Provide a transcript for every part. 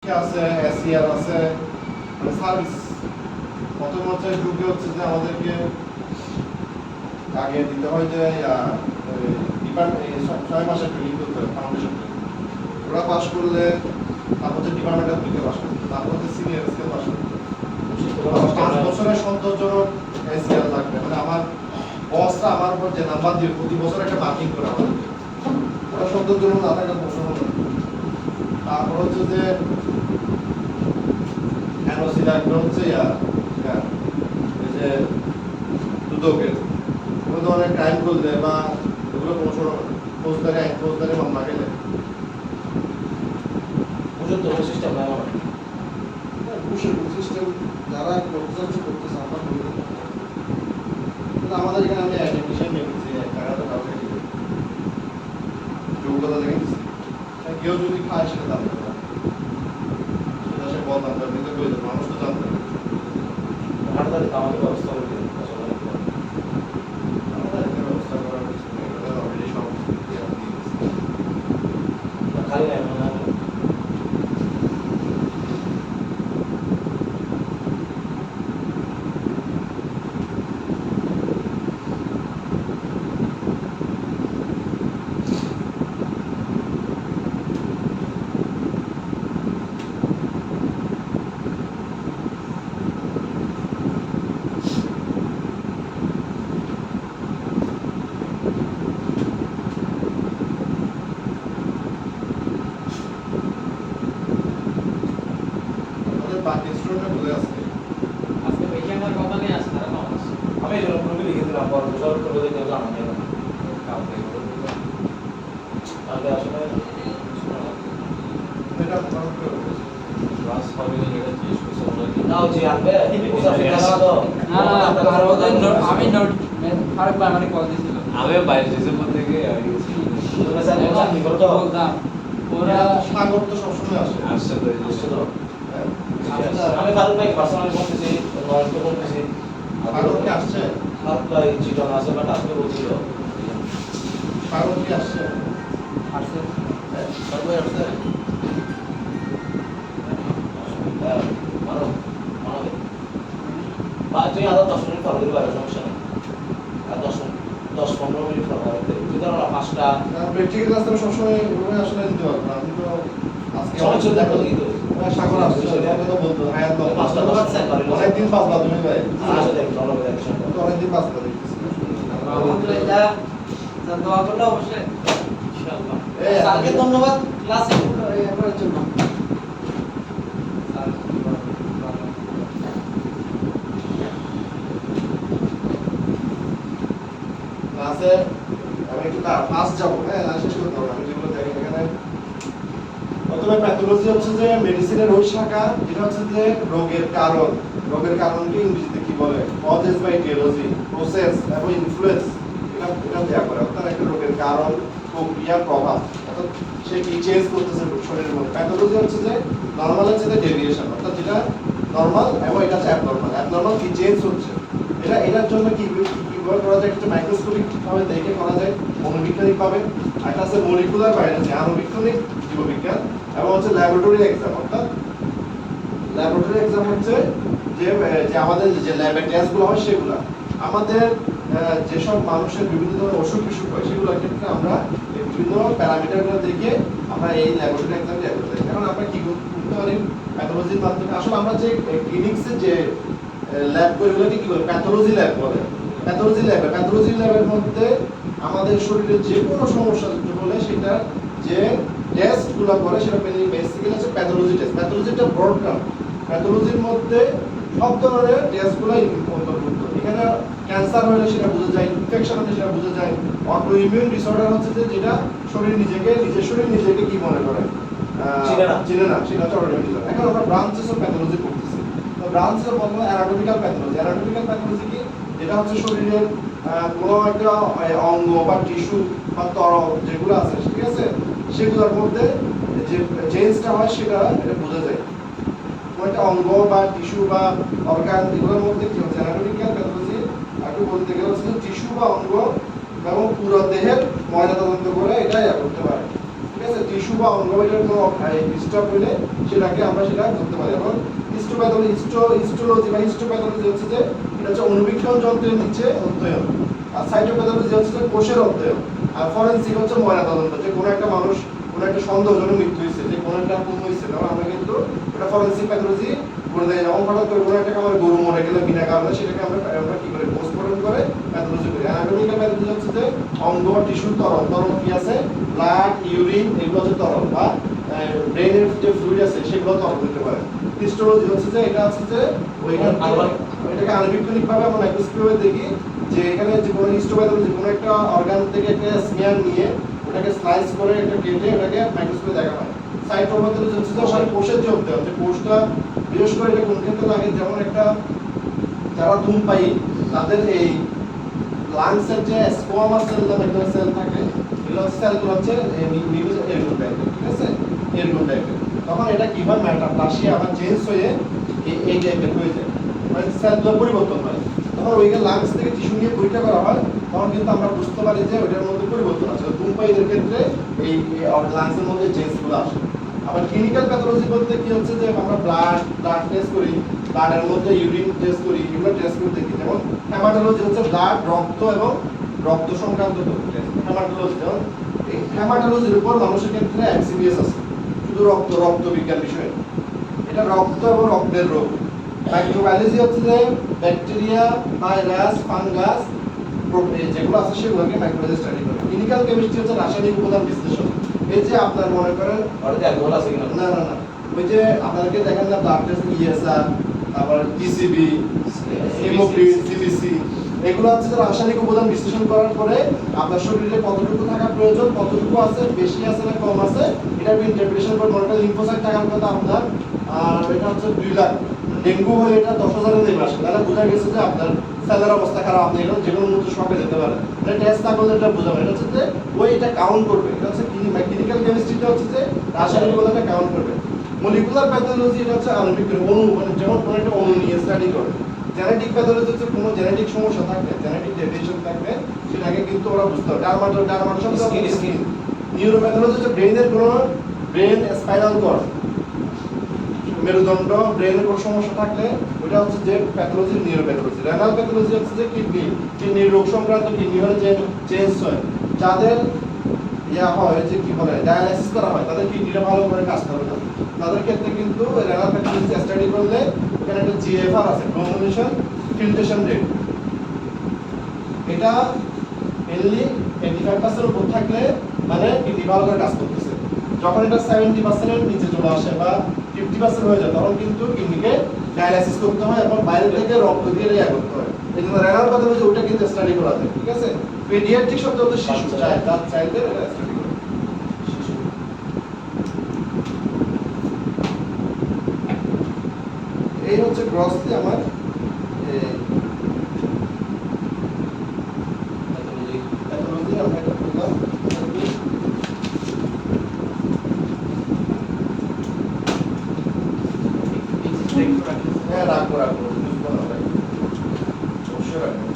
আছে, এসিআর আছে, মানে সার্ভিস। প্রথম হচ্ছে ঢুকে হচ্ছে যে আমাদেরকে আগে দিতে হয় যে ডিপার্টমেন্ট 6 মাসের ট্রেনিং করতে হয়, ফাউন্ডেশন ট্রেনিং। ওরা পাস করলে তারপর হচ্ছে ডিপার্টমেন্টাল দিকে পাস করতে, তারপর হচ্ছে সিনিয়র স্কেল পাস করতে। 5 বছরের সন্তোষজনক এসিআর লাগবে। মানে আমার বসটা আমার উপর যে নাম্বার দিয়ে প্রতি বছর একটা মার্কিং করে আমাদেরকে, ওরা সন্তোষজনক না থাকলে প্রশ্ন হবে। তারপর হচ্ছে যে এনওসি লাগবে হচ্ছে এই যে দুদকের কোনো ধরনের ক্রাইম করলে বা এগুলো কোনো ফৌজদারি মামলা গেলে বুঝুন তো সিস্টেম না আমার সিস্টেম যারা করতে চাচ্ছে করতেছে, আমরা করি না। কিন্তু আমাদের এখানে আমি অ্যাডমিশন নিয়েছি, টাকা তো কাউকে দিবে যোগ্যতা দেখে দিচ্ছি। কেউ যদি খায় সেটা জানতে পারে, সেটা সে বলতাম কিন্তু করে দেবো, মানুষ তো জানতে পারে। হাটাতে আমাকে ব্যবস্থা করে দিন আমাদের একটা ব্যবস্থা করার কিছু নেই, ওটা অলরেডি সব দিয়ে দিয়েছে। খালি নাই মানে আমাদের বাকি স্টুডেন্টরা বলে আসছে আজকে পেশেন্টের কথা নিয়ে আসছে তারা কম আসছে। আমি এই জন্য পুরোপুরি লিখে দিলাম পর বছর করে দিতে জানা নেই কাউকে তাহলে আসলে এটা মোটামুটি করে বলেছে। ক্লাস হবে যেটা জিজ্ঞেস করছে ওরা কি নাও জি আনবে মুসাফির টাকা দাও না আমি নোট ফারুক ভাই আমাকে কল দিছিল। আমিও 22 ডিসেম্বর থেকে গেছি। তুমি স্যার বললাম কি করতো বলতাম ওরা সাগর তো সবসময় আসে। আসছে তো এই আসছে তো হ্যাঁ। আমি ফারুক ভাই পার্সোনালি বলতেছি নয়তো বলতেছি সাগর কি আসছে? ফারুক ভাই চিটন আছে বাট আজকে বলছিল সাগর কি আসছে? আসছে ফারুক ভাই আসছে মানো মানবে বা তুই আরো 10 মিনিট পর দিলে পারবে সমস্যা নেই আর 10-15 মিনিট পর পারবে তুই ধরো না 5টা প্র্যাকটিক্যাল ক্লাস তো সবসময় ওই আসলে দিতে পারবো না। আমি তো আজকে সময় চলে যাবে কিন্তু সাগর আসছে, তোমাকে তো বলতো হায়াত দাও। 5টা 10 সেকেন্ড পারবে অনেকদিন বাঁচলা তুমি ভাই, আসলে দেখ ভালো করে দেখছ তুমি তো অনেকদিন বাঁচলা দেখতেছি। আলহামদুলিল্লাহ যা দোয়া করলে অবশ্যই ইনশাআল্লাহ। এই স্যারকে ধন্যবাদ ক্লাসে করার জন্য। ক্লাসে আমি একটু ফাস্ট যাবো, হ্যাঁ শেষ করতে হবে। আমি যেগুলো দেখি এখানে প্রথমে প্যাথোলজি হচ্ছে যে মেডিসিনের ওই শাখা, যেটা হচ্ছে যে রোগের কারণ। রোগের কারণকে ইংরেজিতে কি বলে? কজেস বা ইটিওলজি, প্রসেস এবং ইনফ্লুয়েন্স। এটা দেয়া করে অর্থাৎ একটা রোগের কারণ, প্রক্রিয়া, প্রভাব, অর্থাৎ সে কি চেঞ্জ করতেছে শরীরের মধ্যে। প্যাথোলজি হচ্ছে যে নরমালের চেয়ে ডেভিয়েশন, অর্থাৎ যেটা নরমাল এবং এটা হচ্ছে অ্যাবনরমাল। অ্যাবনরমাল কি চেঞ্জ হচ্ছে, এটার জন্য কি কিভাবে করা যায়? একটা মাইক্রোস্কোপিক ভাবে দেখে করা যায়, মনোবৈজ্ঞানিক ভাবে। একটা আছে মলিকুলার বায়োলজি, আণবিক জীববিজ্ঞান, এবং হচ্ছে ল্যাবরেটরি এক্সাম। অর্থাৎ ল্যাবরেটরি এক্সাম হচ্ছে যে আমাদের যে ল্যাবে টেস্টগুলো হয় সেগুলো। আমাদের যেসব মানুষের বিভিন্ন ধরনের অসুখ বিসুখ হয় সেগুলোর ক্ষেত্রে আমরা এই বিভিন্ন প্যারামিটারগুলো দেখে আমরা এই ল্যাবরেটরি এক্সামটা করতে পারি। কারণ আমরা কি করতে পারি প্যাথোলজির মাধ্যমে? আসলে আমরা যে ক্লিনিক্সে যে ল্যাব করে ওগুলোকে কি বলে? প্যাথোলজি ল্যাব বলে। প্যাথোলজি ল্যাবের মধ্যে আমাদের শরীরে যে কোনো সমস্যা হলে সেটা যে টেস্টগুলো করে সেটা বেসিক্যালি হচ্ছে প্যাথোলজি টেস্ট। প্যাথোলজিটা ব্রড টার্ম। প্যাথোলজির মধ্যে সব ধরনের টেস্টগুলো অন্তর্ভুক্ত। এখানে ক্যান্সার হলে সেটা বোঝা যায়, ইনফেকশন হলে সেটা বোঝা যায়, অটো ইমিউন ডিসঅর্ডার হচ্ছে যে যেটা নিজের শরীর নিজেকে কি মনে করে চিনে না, সেটা হচ্ছে অটো ইমিউন ডিসঅর্ডার। এখন আমরা ব্রাঞ্চেস অফ প্যাথোলজি পড়তেছি। তো ব্রাঞ্চের প্রথমে অ্যানাটমিক্যাল প্যাথোলজি। অ্যানাটমিক্যাল প্যাথোলজি কি? যেটা হচ্ছে শরীরের কোনো একটা অঙ্গ বা টিস্যু বা তরল যেগুলো আছে, ঠিক আছে, সেগুলোর মধ্যে যে চেঞ্জটা হয় সেটা বোঝা যায়। একটা অঙ্গ বা টিস্যু বা অর্গান এগুলোর মধ্যে কি হচ্ছে? অ্যানাটমিক্যাল প্যাথোলজি একটু বলতে গেলে হচ্ছে টিস্যু বা অঙ্গ এবং পুরো দেহের ময়নাতদন্ত করে এটা করতে পারে, ঠিক আছে, টিস্যু বা অঙ্গবাহিকার কোনো ডিস্টার্ব হলে সেটাকে আমরা সেটা ধরতে পারি। এখন হিস্টোপ্যাথোলজি হিস্টোলজি বা হিস্টোপ্যাথোলজি হচ্ছে যে এটা হচ্ছে অনুবীক্ষণ যন্ত্রের নিচে অধ্যয়ন, আর সাইটোপ্যাথোলজি হচ্ছে যে কোষের অধ্যয়ন, আর ফরেনসিক হচ্ছে ময়নাতদন্ত, যে কোনো একটা মানুষ কোনো একটা সন্দেহজনক মৃত্যু হয়েছে, যে কোনো একটা খুন হয়েছে, তখন আমরা কিন্তু এটা ফরেনসিক প্যাথোলজি করে দেয়। যেমন হঠাৎ করে কোনো একটা খাবার গরু মরে গেলে বিনা কারণে, সেটাকে আমরা কি করে পোস্টমর্টম করে প্যাথোলজি করি। অ্যানাটমিক্যাল প্যাথোলজি হচ্ছে যে অঙ্গ টিস্যুর তরল তরল কি আছে, ব্লাড ইউরিন এগুলো হচ্ছে তরল, বা ব্রেনের যে ফ্লুইড আছে সেগুলো তরল হতে পারে। হিস্টোলজি হচ্ছে যে এটা হচ্ছে যে ওইখানে এটাকে আণবিক ভাবে আমরা মাইক্রোস্কোপে দেখি, যে এখানে যে কোনো হিস্টোপ্যাথোলজি কোনো একটা অর্গান থেকে একটা স্মেয়ার নিয়ে ওটাকে স্লাইস করে একটা কেটে ওটাকে মাইক্রোস্কোপে দেখা হয়। সাইটোপ্যাথোলজি হচ্ছে যে ওখানে কোষের যে অধ্যয়ন, যে কোষটা বিশেষ করে এটা কোন ক্ষেত্রে লাগে, যেমন একটা যারা ধূমপায়ী তাদের এই লাংসের যে স্কোয়ামাস সেল নামে একটা সেল থাকে, এগুলো সেলগুলো হচ্ছে এরকম টাইপের, ঠিক আছে, এরকম টাইপের। তখন এটা কি হয়, মেটাপ্লাসিয়া আবার চেঞ্জ হয়ে এই টাইপের হয়ে যায়, মানে সেলগুলো পরিবর্তন হয়। তখন ওইখানে লাংস থেকে টিস্যু নিয়ে পরীক্ষা করা হয়, তখন কিন্তু আমরা বুঝতে পারি যে ওইটার মধ্যে পরিবর্তন আছে। ধূমপায়ীদের ক্ষেত্রে এই লাংসের মধ্যে চেঞ্জগুলো আসে। আবার ক্লিনিক্যাল প্যাথোলজি বলতে কি হচ্ছে যে আমরা ব্লাড টেস্ট করি, ব্লাডের মধ্যে ইউরিন টেস্ট করি, এগুলো টেস্ট করে দেখি। যেমন হেমাটোলজি হচ্ছে ব্লাড, রক্ত এবং রক্ত সংক্রান্ত টেস্ট। হেমাটোলজি, যেমন এই হেমাটোলজির উপর মানুষের ক্ষেত্রে এমসিবিএস আছে, শুধু রক্ত বিজ্ঞান বিষয়ে, এটা রক্ত এবং রক্তের রোগ। মাইক্রোবায়োলজি হচ্ছে যে ব্যাকটেরিয়া, ভাইরাস, ফাঙ্গাস যেগুলো আছে সেগুলোকে মাইক্রোবায়োলজি স্টাডি করে। ক্লিনিক্যাল কেমিস্ট্রি হচ্ছে রাসায়নিক উপাদান বিশ্লেষণ। এই যে আপনার মনে করেন অ্যালকোহল আছে কিনা, না না না, ওই যে আপনাদেরকে দেখেন না ব্লাড টেস্ট, ইএসআর, তারপর পিসিবি, হিমোগ্লোবিন, সিবিসি, এগুলো হচ্ছে যে রাসায়নিক উপাদান বিশ্লেষণ করার পরে আপনার শরীরে কতটুকু থাকা প্রয়োজন, কতটুকু আছে, বেশি আছে না কম আছে, এটা ইন্টারপ্রিটেশন করে। মনে করেন লিম্ফোসাইট থাকার কথা আপনার, আর এটা হচ্ছে 2 লাখ, ডেঙ্গু হলে এটা 10,000-এর নেমে আসে, তাহলে বোঝা গেছে যে আপনার সেলের অবস্থা খারাপ, আপনি এটা যে কোনো মুহূর্তে শকে যেতে পারেন। এটা টেস্ট না করলে এটা বোঝাবে, এটা হচ্ছে যে ওই এটা কাউন্ট করবে। এটা হচ্ছে ক্লিনিক্যাল কেমিস্ট্রিটা হচ্ছে যে রাসায়নিক উপাদানটা কাউন্ট করবে। মলিকুলার প্যাথোলজি এটা হচ্ছে আণবিক অণু, মানে যেমন কোনো একটা অণু নিয়ে স্টাডি করে। জেনেটিক প্যাথোলজি হচ্ছে কোনো জেনেটিক সমস্যা থাকলে, জেনেটিক ডেভিয়েশন থাকলে সেটাকে কিন্তু ওরা বুঝতে হবে। স্কিন। নিউরোপ্যাথোলজি হচ্ছে ব্রেন স্পাইনাল কর্ড, মেরুদণ্ড, ব্রেনের কোনো সমস্যা থাকলে ওটা হচ্ছে যে প্যাথোলজি, নিউরোপ্যাথোলজি। রেনাল প্যাথোলজি হচ্ছে যে কিডনির রোগ সংক্রান্ত, কিডনি হলে যে চেঞ্জ হয়, যাদের হয় যে কি বলে ডায়ালাইসিস করা হয়, তাদের কিডনিটা ভালো করে কাজ করে না, তাদের ক্ষেত্রে কিন্তু রেনাল প্যাথোলজি স্টাডি করলে এখানে একটা জিএফআর আছে, গ্লোমেরুলেশন ফিল্ট্রেশন রেট, এটা মেনলি 85% উপর থাকলে মানে কিডনি ভালো করে কাজ করতেছে। যখন এটা 70% এর নিচে চলে আসে বা 50% হয়ে যায়, তখন কিন্তু কিডনিকে ডায়ালাইসিস করতে হয় এবং বাইরে থেকে রক্ত দিয়ে ইয়া করতে হয়। এই জন্য রেনাল প্যাথোলজি ওটা কিন্তু স্টাডি করা যায়, ঠিক আছে। পেডিয়াট্রিক শব্দ হচ্ছে শিশু, চাইল্ডের এটা স্টাডি করে শিশু। এই হচ্ছে গ্রসলি আমার প্যাথোলজি আমরা এটা করলাম। হ্যাঁ, রাখবো বুঝবো না ভাই, অবশ্যই রাখবো।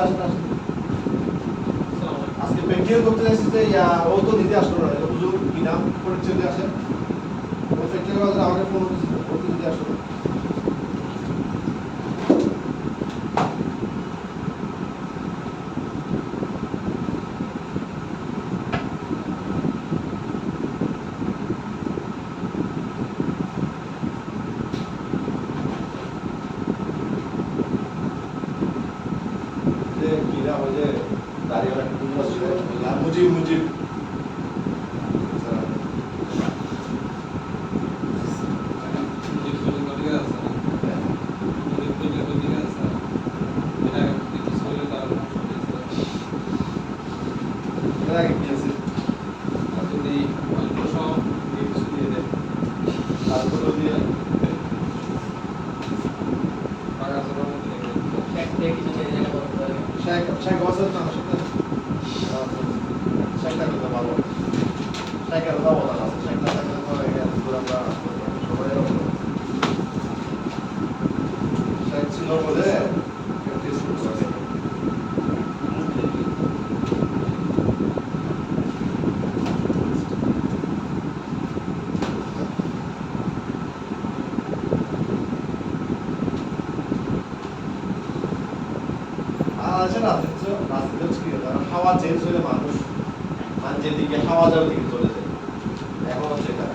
আসেন আসেন। আজকে প্র্যাকটিক্যাল করতে যাচ্ছি যে ও তো নিজে আসলো না, হুজুর কি নাম পরিচয় দিয়ে আসেন। ও প্র্যাকটিক্যাল করতে আমাকে ফোন করতেছিল, ও তো নিজে আসলো না। যে কি নাম ওই যে দাঁড়িয়ে একটা হুজুর আসছিল, মুজিব মুজিব। এর আগে কি আছে? তারপরে দিয়ে শেখ ওয়াসাদ না সাথে শেখটা কিন্তু ভালো, শেখের অবদান আছে, শেখ না থাকলে তো এখানে পুরো আমরা সবাই শেখ ছিল বলে প্র্যাকটিস করছে। আর আছে রাজনীতি হচ্ছে কি হাওয়া চেঞ্জ হলে মানুষ যেদিকে হাওয়া যাবে দিকে চলে যায়। এখন হচ্ছে এটা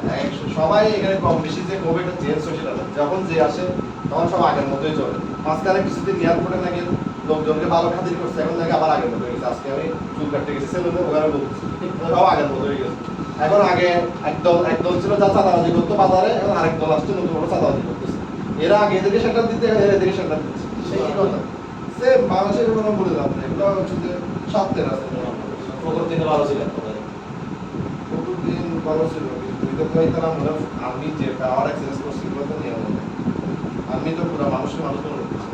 সবাই এখানে কম বেশি যে কবে একটা চেঞ্জ হয়েছে সেটা না, যখন যে আসে তখন সব আগের মতোই চলে। মাঝখানে কিছুদিন এয়ারপোর্টে নাকি লোকজনকে ভালো খাতির করছে, এখন নাকি আবার আগের মতো হয়ে গেছে। আজকে আমি চুল কাটতে গেছি সেলুনে, ওখানে বলতেছি সব আগের মতো হয়ে গেছে। এখন আগে একদল ছিল যা চাঁদাবাজি করতো বাজারে, এখন আরেক দল আসছে নতুন করে চাঁদাবাজি করতেছে। এরা আগে এদেরকে সেন্টার দিতে, এদেরকে সেন্টার দিচ্ছে, সেই কথা সেম বাংলাদেশের কোনো বলে যাবো না। এগুলো হচ্ছে যে স্বার্থের আছে। প্রথম দিনে ভালো ছিলেন প্রতিদিন ভালো ছিল, কিন্তু এটা তো এটা আমরা আমি যে পাওয়ার এক্সারসাইজ করছি এগুলো তো নিয়ম না। আমি তো পুরো মানুষকে মানুষ করে করতেছি।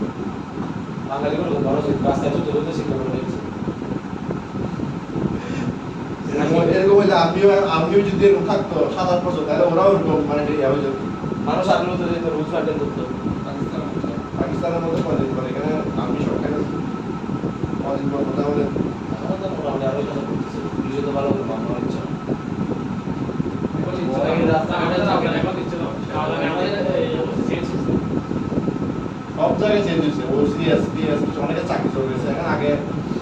বাঙালি করে ভালো ছিল, রাস্তায় চলতে চলতে শিক্ষা করে নিয়েছে। এরকম হইলে আমিও যদি এরকম থাকতো 7-8 বছর, তাহলে ওরাও এরকম মানে হয়ে যেত। মানুষ আগ্রহ তো যেত, রুলস মেনটেন করতো। পাকিস্তানের মধ্যে কদিন পরে এখানে আমি সরকার কদিন পর কথা বলে আমাদের মোটামুটি আরো কাজ করতেছে, পুলিশে তো ভালো করে মামলা হচ্ছে না। সব জায়গায় চেঞ্জ হয়েছে। ওসি এসপি অনেকে চাকরি চলে গেছে। এখন আগে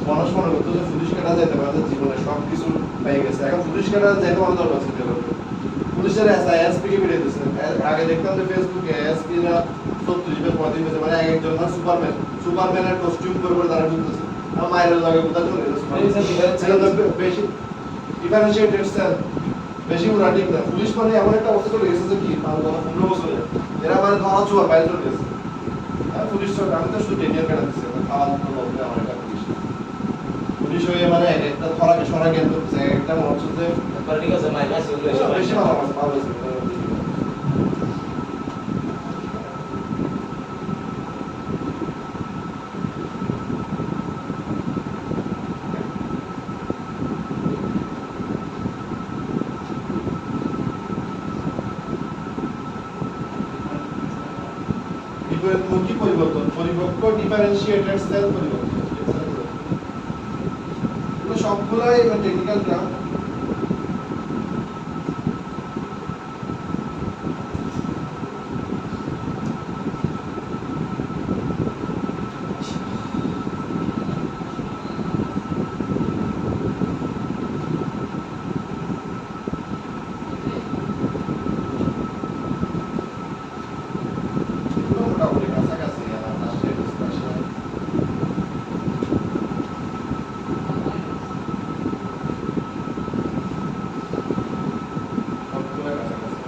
মানুষ মনে করতো যে পুলিশ কাটা যেতে পারে জীবনে সব কিছু পেয়ে গেছে, এখন পুলিশ কাটা যেতে পারে দরকার ছিল। পুলিশের এসপি কে বেরিয়ে দিচ্ছে। আগে দেখতাম যে ফেসবুকে এসপি রা 34 বছর মানে একজন না সুপারম্যানের কস্টিউম পরে তারা ঢুকতেছে। আমার মায়ের লাগে কোথায় চলে গেছে বেশি ডিফারেন্সিয়েটেড সেল বেশি উড়া ঠিক না। পুলিশ মানে এমন একটা অবস্থা চলে গেছে যে কি 15 বছরে এরা মানে ধরা ছোঁয়ার বাইরে চলে গেছে। পুলিশ আমি তো শুধু টেনিয়ার কাটা দিচ্ছি, খাওয়া দাওয়া বলতে আমার একটা পুলিশ হয়ে মানে একটা ধরাকে সরা জ্ঞান করতেছে। একটা মনে হচ্ছে যে একবার ঠিক আছে মাইক আছে ওগুলো এসে বেশি ভালো হয়েছে। বিপরীতমুখী পরিবর্তন, পরিপক্ক ডিফারেন্সিয়েটেড সেল পরিবর্তন, এগুলো সবগুলাই টেকনিক্যাল টার্ম। মোটামুটি কাছাকাছি আমার লাস্টের ডিসকাশন। সবগুলো কাছাকাছি।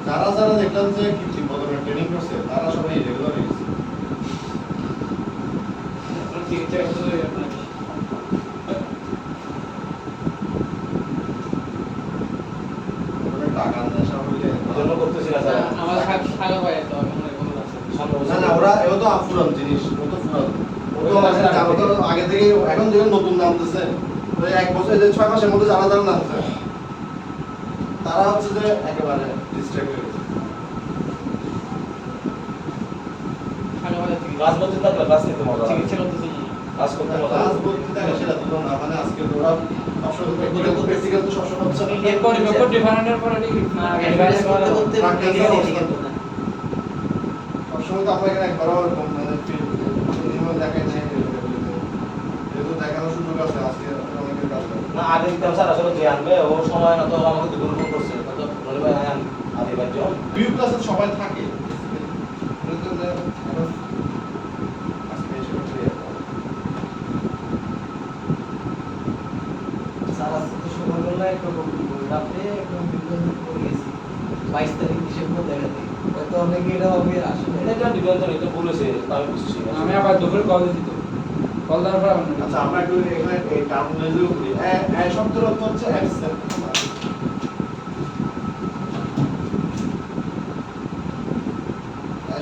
যারা দেখলাম যে কৃত্রিম বদলের ট্রেনিং করছে তারা সবাই রেগুলার হয়ে গেছে। টাকা নেশা হইলে জন্য করতেছি না স্যার। না না ওরা এও তো পুরান জিনিস, ও তো পুরান, ও তো আগে থেকে এখন যেগুলো নতুন নামতেছে ওই 1 বছর যে 6 মাসের মধ্যে যারা নামছে তারা হচ্ছে যে একেবারে ডিস্ট্রাক্ট হয়ে গেছে। ক্লাস বলতে থাকলে ক্লাস নিতে মজা লাগে। চিকিৎসা করতেছে কি? ক্লাস করতে মজা ক্লাস লাগে। বলতে থাকে সেটা তো না, মানে আজকে ওরা সবসময় প্র্যাকটিক্যাল তো সবসময় হচ্ছে না। এরপর ডিফারেন্টের পরে না অ্যাডভাইস করতে করতে প্র্যাকটিক্যাল গেলে অবস্থা। কিন্তু না। সবসময় তো আমরা এখানে একবারও এরকম মানে মিনিমাম দেখাই নাই, যেহেতু দেখানোর সুযোগ আছে আজকে অনেকের কাছে। না আগে দিতাম স্যার আসলে যে আনবে ও সময় না তো আমাকে দুপুর ফোন করছে তো বলে ভাই আন আদি ভাই জন বিউ ক্লাসে সবাই থাকে কিন্তু এখন আজকে এসে ফ্রি স্যার আজকে তো সকালবেলা একরকম রাতে একদম বিপদ পড়ে গেছি 22 তারিখ ডিসেম্বর দেখাতে হয়তো অনেকে এটা হবে আসলে এটা একটা ডিফারেন্স তো বলেছে তাই বুঝছি আমি আবার দুপুরে কল দিছি তো কল দেওয়ার পর আমি আচ্ছা আমরা একটু এখানে এই টার্মিনোলজি করি এ শব্দের অর্থ হচ্ছে অ্যাবসেন্ট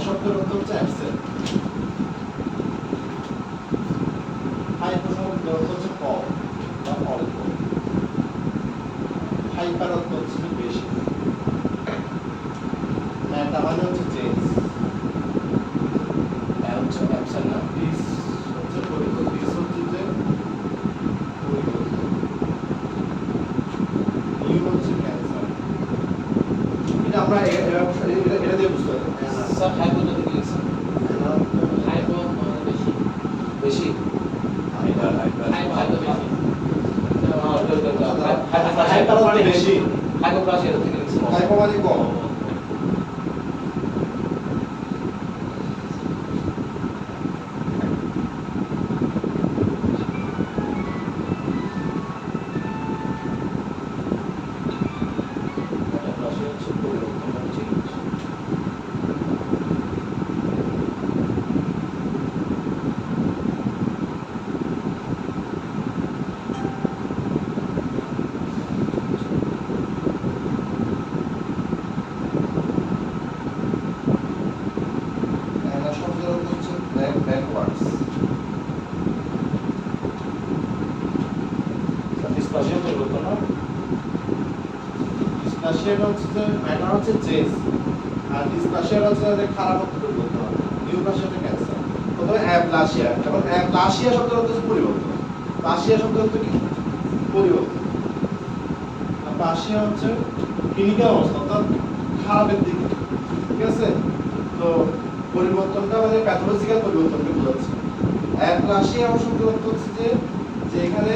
শব্দের অর্থ হচ্ছে অ্যাবসেন্ট হাইপো শব্দের অর্থ হচ্ছে কম বা অল্প হাইপার অর্থ হচ্ছে বেশি মেটা মানে হচ্ছে চেঞ্জ হচ্ছে অ্যাবসেন্ট না দিস হচ্ছে পরিবর্তন দিস হচ্ছে যে পরিবর্তন নিউ হচ্ছে ক্যান্সার এটা আমরা এটা দিয়ে বুঝতে পারি স্যার হাইপো তো লিখেছি হাইপো বেশি বেশি হাইপার হাইপার হাইপো বেশি হাইপার মানে বেশি হাইপো ক্লাস এর থেকে লিখছি হাইপো মানে কম এটা শব্দের অর্থ হচ্ছে ব্যাকওয়ার্ডস ডিসপাশন পরিবর্তন না ডিসপ্লাসিয়াটা হচ্ছে যে ম্যাটার হচ্ছে চেঞ্জ আর ডিসপ্লাসিয়াটা হচ্ছে যে খারাপ পরিবর্তন নিউ প্লাসিয়াটা ক্যান্সার প্রথমে অ্যাপ্লাসিয়া এখন অ্যাপ্লাসিয়া শব্দের অর্থ হচ্ছে পরিবর্তন প্লাসিয়া শব্দের অর্থ কি পরিবর্তন আর প্লাসিয়া হচ্ছে ক্লিনিক্যাল অবস্থা অর্থাৎ খারাপের দিকে ঠিক আছে তো পরিবর্তনটা মানে প্যাথোলজিক্যাল পরিবর্তনকে বোঝাচ্ছে অ্যাপ্লাসিয়া শব্দের অর্থ হচ্ছে যে যে এখানে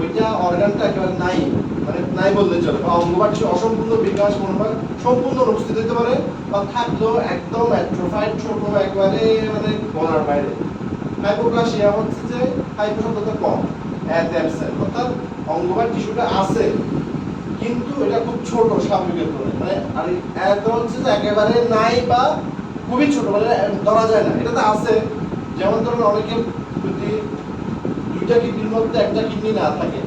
ওইটা অর্গানটা একেবারে নাই মানে নাই বললে চলে বা অঙ্গবাটি অসম্পূর্ণ বিকাশ মনোভাব সম্পূর্ণ অনুপস্থিত হতে পারে বা থাকলেও একদম অ্যাট্রোফাইড ছোট একবারে মানে বলার বাইরে হাইপোপ্লাসিয়া হচ্ছে যে হাইপো শব্দটা কম অ্যাবসেন্ট অর্থাৎ অঙ্গবাট টিস্যুটা আছে কিন্তু এটা খুব ছোট স্বাভাবিকের তুলনায় মানে আর এত হচ্ছে যে একেবারে নাই বা খুবই ছোট মানে ধরা যায় না এটা তো আছে যেমন ধরুন অনেকের যদি দুইটা কিডনির মধ্যে একটা কিডনি না থাকে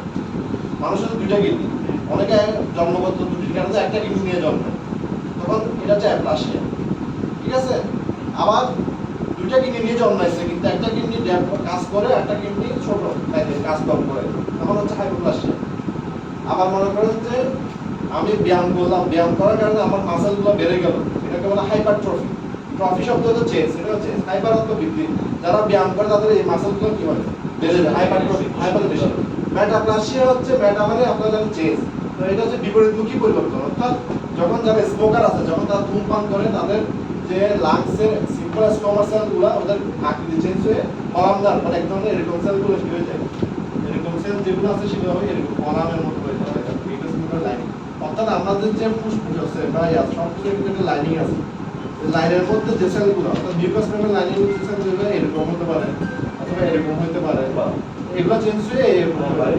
মানুষের দুইটা কিডনি অনেকে জন্মগত দুটির কারণে একটা কিডনি নিয়ে জন্মায় তখন এটা হচ্ছে অ্যাপ্লাসিয়া ঠিক আছে আবার দুইটা কিডনি নিয়ে জন্মাইছে কিন্তু একটা কিডনি কাজ করে একটা কিডনি ছোট কাজ কম করে তখন হচ্ছে হাইপোপ্লাসিয়া আবার মনে করেন যে আমি ব্যায়াম করলাম ব্যায়াম করার কারণে আমার মাসেলগুলো বেড়ে গেল এটাকে বলে হাইপারট্রফি ট্রফি শব্দ হচ্ছে চেঞ্জ এটা হচ্ছে হাইপার অর্থ বৃদ্ধি যারা ব্যায়াম করে তাদের এই মাসেলগুলো কি হয় বেড়ে যায় হাইপারট্রফি হাইপার বেশি মেটাপ্লাসিয়া হচ্ছে মেটা মানে আপনার জানেন চেঞ্জ তো এটা হচ্ছে বিপরীতমুখী পরিবর্তন অর্থাৎ যখন যারা স্মোকার আছে যখন তারা ধূমপান করে তাদের যে লাংসের সিম্পল স্টোমার সেলগুলো ওদের আকৃতি চেঞ্জ হয়ে কলামদার মানে এক ধরনের এরকম সেলগুলো কি হয়ে যায় এরকম সেল যেগুলো আছে সেগুলো হয় এরকম কলামের মতো হয়ে যায় লাইনিং অর্থাৎ আমাদের যে ফুসফুস আছে বা সব কিছু একটা লাইনিং আছে লাইনের মধ্যে যে সেলগুলো অর্থাৎ মিউকাস মেমব্রেন লাইনিং যে সেলগুলো এরকম হতে পারে অথবা এরকম হতে পারে বা এগুলো চেঞ্জ হয়ে এরকম হতে পারে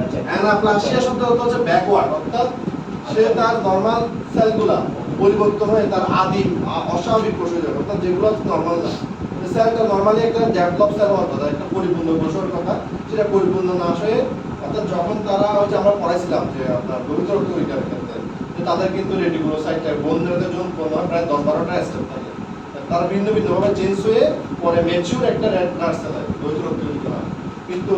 আচ্ছা অ্যানাপ্লাসিয়া শব্দ অর্থ হচ্ছে ব্যাকওয়ার্ড অর্থাৎ সে তার নরমাল সেলগুলা পরিবর্তন হয়ে তার আদি অস্বাভাবিক কোষ হয়ে যাবে অর্থাৎ যেগুলো নরমাল না সেলটা নরমালি একটা ডেভেলপ সেল হওয়ার কথা একটা পরিপূর্ণ কোষের কথা সেটা পরিপূর্ণ নাশ হয়ে অর্থাৎ যখন তারা ওই যে আমরা পড়াইছিলাম যে আপনার গভীর রক্তবিজ্ঞানের ক্ষেত্রে যে তাদের কিন্তু রেটিকুলোসাইটটা বোন নিউরনের জন্য প্রায় 10-12টা স্টেপ থাকে তারা ভিন্ন ভিন্নভাবে চেঞ্জ হয়ে পরে ম্যাচিউর একটা রেড ব্লাড সেল হয় গভীর রক্তবিজ্ঞান হয় কিন্তু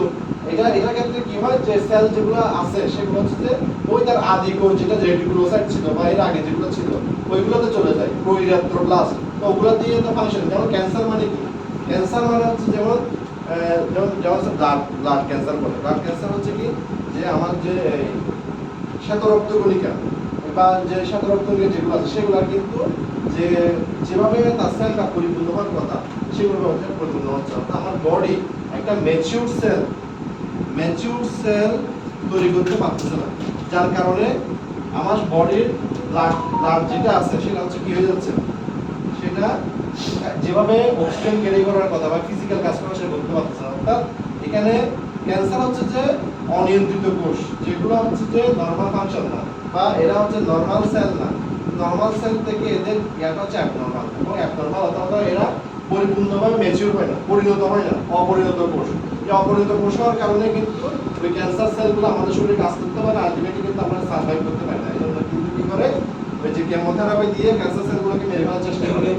এটার ক্ষেত্রে কি হয় যে সেল যেগুলো আছে সেগুলো হচ্ছে যে ওই তার আদি কোষ যেটা রেটিকুলোসাইট ছিল বা এর আগে যেগুলো ছিল ওইগুলোতে চলে যায় প্রোইরাথ্রোব্লাস্ট তো ওগুলো দিয়ে তো ফাংশন, যেমন ক্যান্সার মানে কি? ক্যান্সার মানে হচ্ছে যেমন যেমন ব্লাড ক্যান্সার বলে। ব্লাড ক্যান্সার হচ্ছে কি যে আমার যে শ্বেত রক্তকণিকা বা যে শ্বেত রক্তকণিকা যেগুলো আছে সেগুলো কিন্তু যে যেভাবে তার সেলটা পরিপূর্ণ হওয়ার কথা সেগুলো হচ্ছে পরিপূর্ণ হচ্ছে না। আমার বডি একটা ম্যাচিউর সেল তৈরি করতে পারতেছে না, যার কারণে আমার বডির ব্লাড যেটা আছে সেটা হচ্ছে কি হয়ে যাচ্ছে, সেটা যেভাবে অক্সিজেন ক্যারি করার কথা বা ফিজিক্যাল কাজ করা সেটা করতে পারতেছে না। অর্থাৎ এখানে ক্যান্সার হচ্ছে যে অনিয়ন্ত্রিত কোষ, যেগুলো হচ্ছে যে নর্মাল ফাংশন না বা এরা হচ্ছে নর্মাল সেল না। নর্মাল সেল থেকে এদের ইয়াটা হচ্ছে অ্যাবনর্মাল, এবং অ্যাবনর্মাল অর্থাৎ এরা পরিপূর্ণভাবে ম্যাচিউর হয় না, পরিণত হয় না, অপরিণত কোষ। এই অপরিণত কোষ হওয়ার কারণে কিন্তু ওই ক্যান্সার সেলগুলো আমাদের শরীরে কাজ করতে পারে, আলটিমেটলি কিন্তু আমরা সার্ভাইভ করতে পারি না। এই জন্য কিন্তু কি করে ওই যে কেমোথেরাপি দিয়ে ক্যান্সার সেলগুলোকে মেরে ফেলার চেষ্টা করে,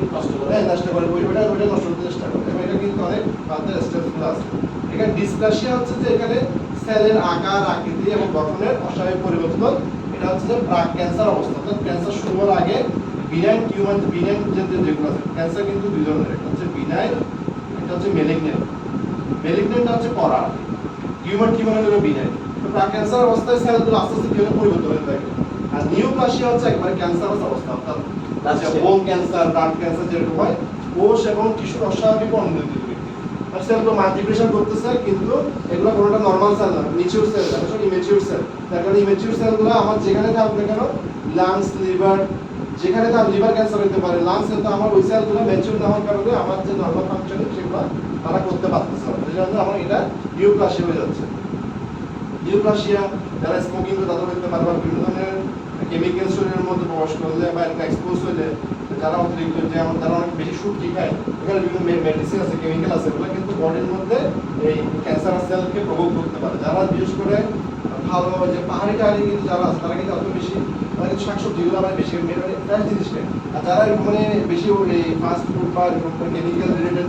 নষ্ট করে, ওইটা নষ্ট করতে চেষ্টা করে, এবং এটা কিন্তু অনেক বাদে স্টেপগুলো আছে। এখানে ডিসপ্লাসিয়া হচ্ছে যে এখানে সেলের আকার আকৃতি এবং গঠনের অস্বাভাবিক পরিবর্তন। এটা হচ্ছে যে প্রাক ক্যান্সার অবস্থা, অর্থাৎ ক্যান্সার শুরু হওয়ার আগে বিনাইন যেগুলো আছে। ক্যান্সার কিন্তু দুই ধরনের, একটা হচ্ছে বিনাইন, একটা হচ্ছে মেলিগন্যান্ট। মেলিগন্যান্ট হচ্ছে করা, টিউমার হলো বিনাইন। তো প্রাক ক্যান্সার অবস্থায় সেলগুলো আস্তে আস্তে কিভাবে পরিবর্তন হতে থাকে। আর নিউপ্লাসিয়া হচ্ছে একবারে ক্যান্সারাস অবস্থা, অর্থাৎ বোন ক্যান্সার, ব্লাড ক্যান্সার যেরকম হয়, কোষ এবং টিস্যুর অস্বাভাবিক অনিয়ন্ত্রিত বৃদ্ধি। আর সেলগুলো মাল্টিপ্লিকেশন করতেছে, কিন্তু এগুলো কোনোটা নরমাল সেল না, ম্যাচিউর সেল, আসলে ইমেচিউর সেল। তার কারণে ইমেচিউর সেলগুলো আমার যেখানে থাকবে কেন, লাংস, লিভার, যেখানে তার লিভার ক্যান্সার হতে পারে, লাংস, কিন্তু আমার ওই সেলগুলো ম্যাচিউর না হওয়ার কারণে আমার যে নরমাল ফাংশন সেগুলো তারা করতে পারতেছে না। সেই জন্য আমার এটা নিউপ্লাসিয়া হয়ে যাচ্ছে। নিউপ্লাসিয়া যারা স্মোকিং করে তাদের হতে পারে, বা বিভিন্ন ধরনের কেমিক্যাল শরীরের মধ্যে প্রবেশ করলে বা একটা এক্সপোজ হলে, যারা অতিরিক্ত যেমন যারা অনেক বেশি সুটকি খায়, এখানে বিভিন্ন মেডিসিন আছে, কেমিক্যাল আছে, ওগুলো কিন্তু বডির মধ্যে এই ক্যান্সার সেলকে প্রভোগ করতে পারে। যারা বিশেষ করে ভালো যে পাহাড়ি টাহাড়ি কিন্তু যারা আছে তারা কিন্তু অত বেশি মানে শাকসবজিগুলো মানে বেশি ফ্রেশ জিনিস খায়। আর যারা এরকম মানে বেশি এই ফাস্ট ফুড বা এরকম কেমিক্যাল রিলেটেড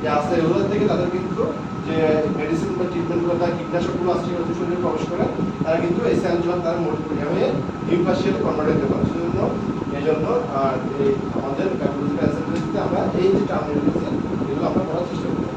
যে আছে ওগুলোর থেকে তাদের কিন্তু যে মেডিসিন বা ট্রিটমেন্টগুলো বা কীটনাশকগুলো আছে সেগুলো শরীরে প্রবেশ করে, তারা কিন্তু এই সেলগুলো তারা মোটিফাই হয়ে নিউপ্লাসিয়াতে কনভার্ট হতে পারে। এই জন্য আর এই আমাদের প্যাথোলজিক্যাল অ্যাসেসমেন্টে আমরা এই যে টার্মিনোলজি এগুলো আমরা করার চেষ্টা করি।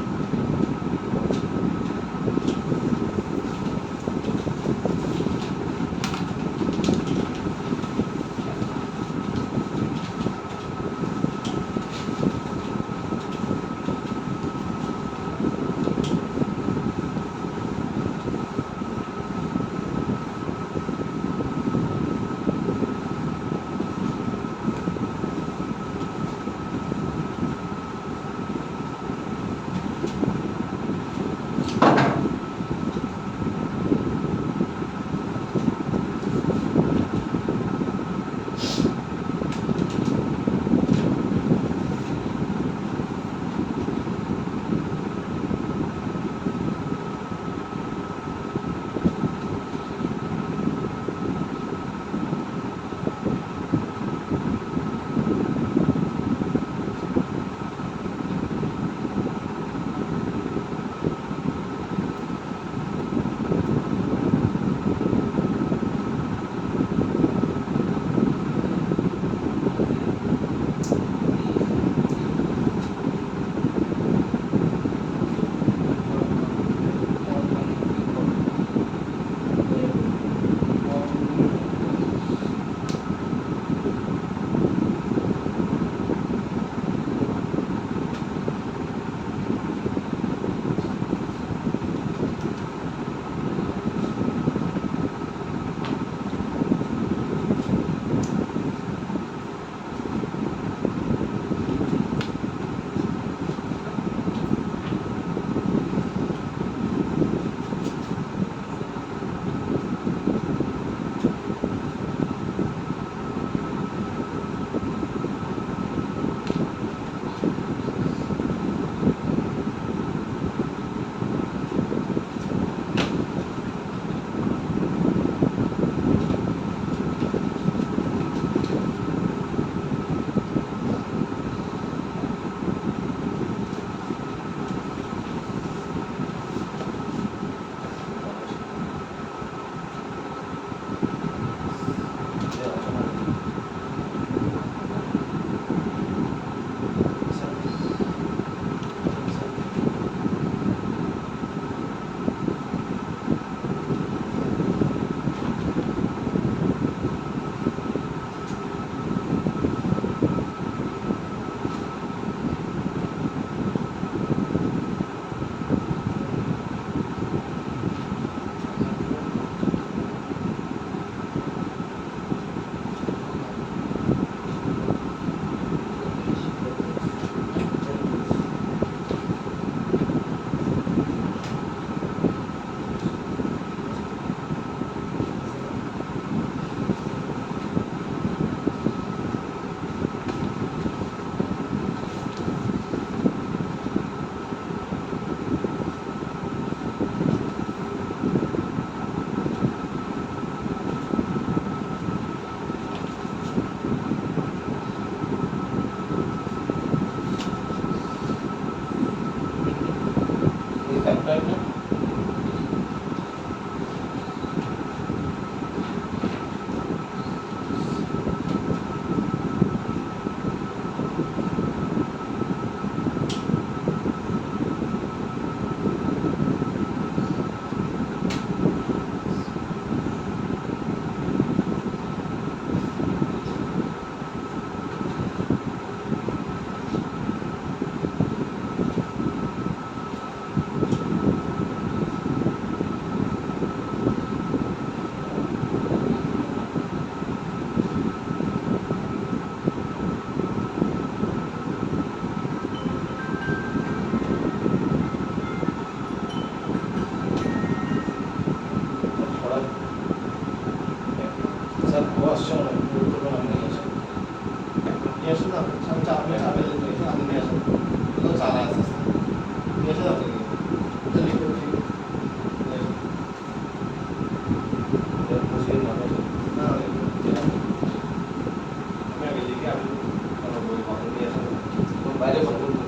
বাইরে ফোন করবো।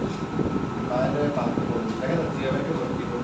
বাইরে পাম্প করুন দেখেন না জিএমকে ভর্তি করুন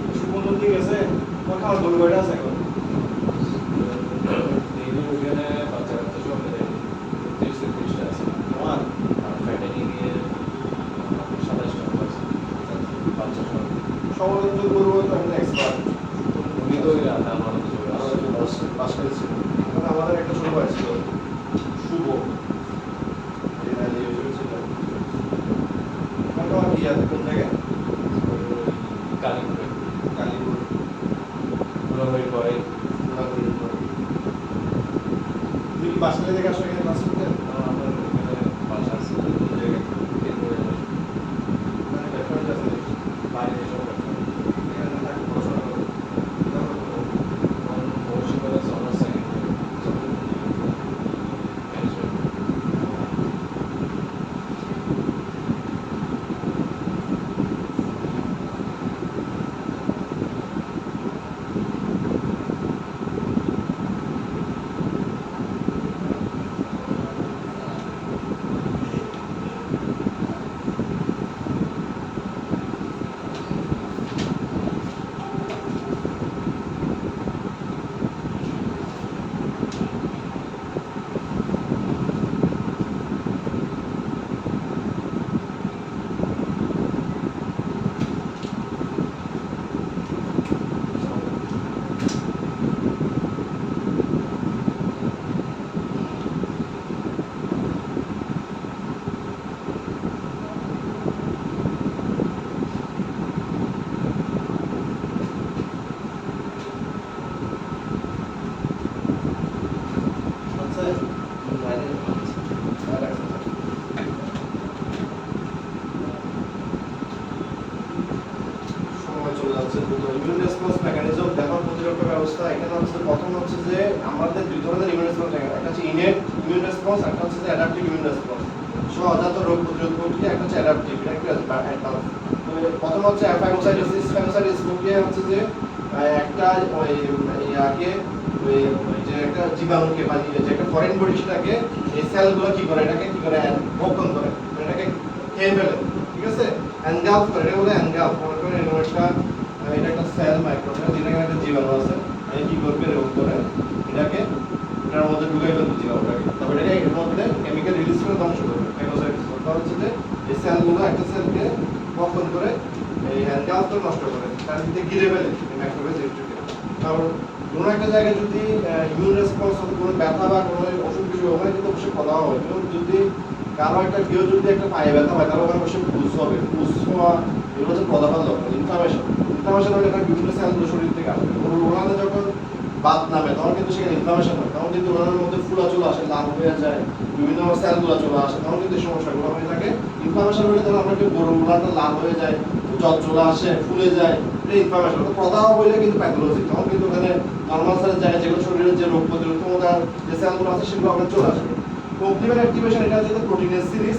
সুপনন্দী গেছে তোমার খাওয়ার বই কয়টা আছে এখন ডেইলি ওখানে বাচ্চা কাচ্চা সব মিলে 30-30টা আছে আমার আর ফ্যাটেনি নিয়ে 27টা আছে বাচ্চা সব সমরঞ্জন করবো তো আমি এক্সপার্ট উনি তো ওই আধা আমার চলে আসছে পাশ করেছিল এখন আমাদের একটা ছোট ভাই ছিল শুভ ইয়াতে কোন জায়গায় কালীপুরে কালীপুর পুরোপুরি পরে ঘোরাঘুরির পরে তুই কি বাসকালে থেকে আসো এখানে বাস করতে আমার এখানে বাসা আছে কোন জায়গায় এরপরে মানে রেফারেন্স আছে বাইরে এসব এখানে থাকি পড়াশোনা করো মুর্শিদাবাদ অনার্স সেকেন্ড ম্যানেজমেন্ট হচ্ছে প্রথম হচ্ছে যে আমাদের দুই ধরনের ইমিউন রেসপন্স থাকে, একটা হচ্ছে ইনেট ইমিউন রেসপন্স, একটা হচ্ছে অ্যাডাপটিভ ইমিউন রেসপন্স। সহজাত রোগ প্রতিরোধ প্রক্রিয়া, একটা হচ্ছে অ্যাডাপটিভ, এটা একটু অ্যাডভান্স। তো প্রথম হচ্ছে ফ্যাগোসাইটোসিস। ফ্যাগোসাইটোসিস প্রক্রিয়া হচ্ছে যে একটা ওই আগে ওই যে একটা জীবাণুকে বা যে একটা ফরেন বডি সেটাকে এই সেলগুলো কি করে, এটাকে কি করে ভক্ষণ করে, এটাকে খেয়ে ফেলে, ঠিক আছে, এনগালফ করে, এটা বলে এনগালফ। মনে করেন এরকম একটা এটা একটা সেল মাইক্রোফেল, যেটাকে একটা জীবাণু আছে, এই কি করবে এরকম করে এটাকে এটার মধ্যে ঢুকাই ফেলবে জীবাণুটাকে, তারপর এটাকে এর মধ্যে কেমিক্যাল রিলিজ করে ধ্বংস করবে। ফ্যাগোসাইটোসিস তার হচ্ছে যে এই সেলগুলো একটা সেলকে ভক্ষণ করে এই এনগালফটা নষ্ট করে, তার ভিতরে ঘিরে ফেলে এই মাইক্রোফেজ এরটুকে। তারপর কোনো একটা জায়গায় যদি ইমিউন রেসপন্স অথবা কোনো ব্যথা বা কোনো অসুখ কিছু ওখানে কিন্তু অবশ্যই কথা হয়। যেমন যদি কারো একটা কেউ যদি একটা পায়ে ব্যথা হয়, তাহলে ওখানে অবশ্যই পুষ হবে, পুষ হওয়া এগুলো হচ্ছে প্রধান লক্ষণ। ইনফ্লামেশন, ইনফ্লামেশন হলে এখানে বিভিন্ন সেলগুলো শরীর থেকে আসবে। ওখানে যখন বাত নামে তখন কিন্তু সেখানে ইনফ্লামেশন হয়, তখন কিন্তু ওখানের মধ্যে ফুলা চলে আসে, লাল হয়ে যায়, বিভিন্ন সেলগুলো চলে আসে, তখন কিন্তু এই সমস্যাগুলো হয়ে থাকে। ইনফ্লামেশন হলে তখন আমরা গরু গুলাটা লাল হয়ে যায়, জ্বর চলে আসে, ফুলে যায়, এটা ইনফ্লামেশন। প্রদাহ হইলে কিন্তু প্যাথোলজি, তখন কিন্তু ওখানে নর্মাল সেলের জায়গায় যেগুলো শরীরের যে রোগ প্রতিরোধ ক্ষমতার যে সেলগুলো আছে সেগুলো ওখানে চলে আসবে। কমপ্লিমেন্ট অ্যাক্টিভেশন, এটা হচ্ছে প্রোটিনের সিরিজ।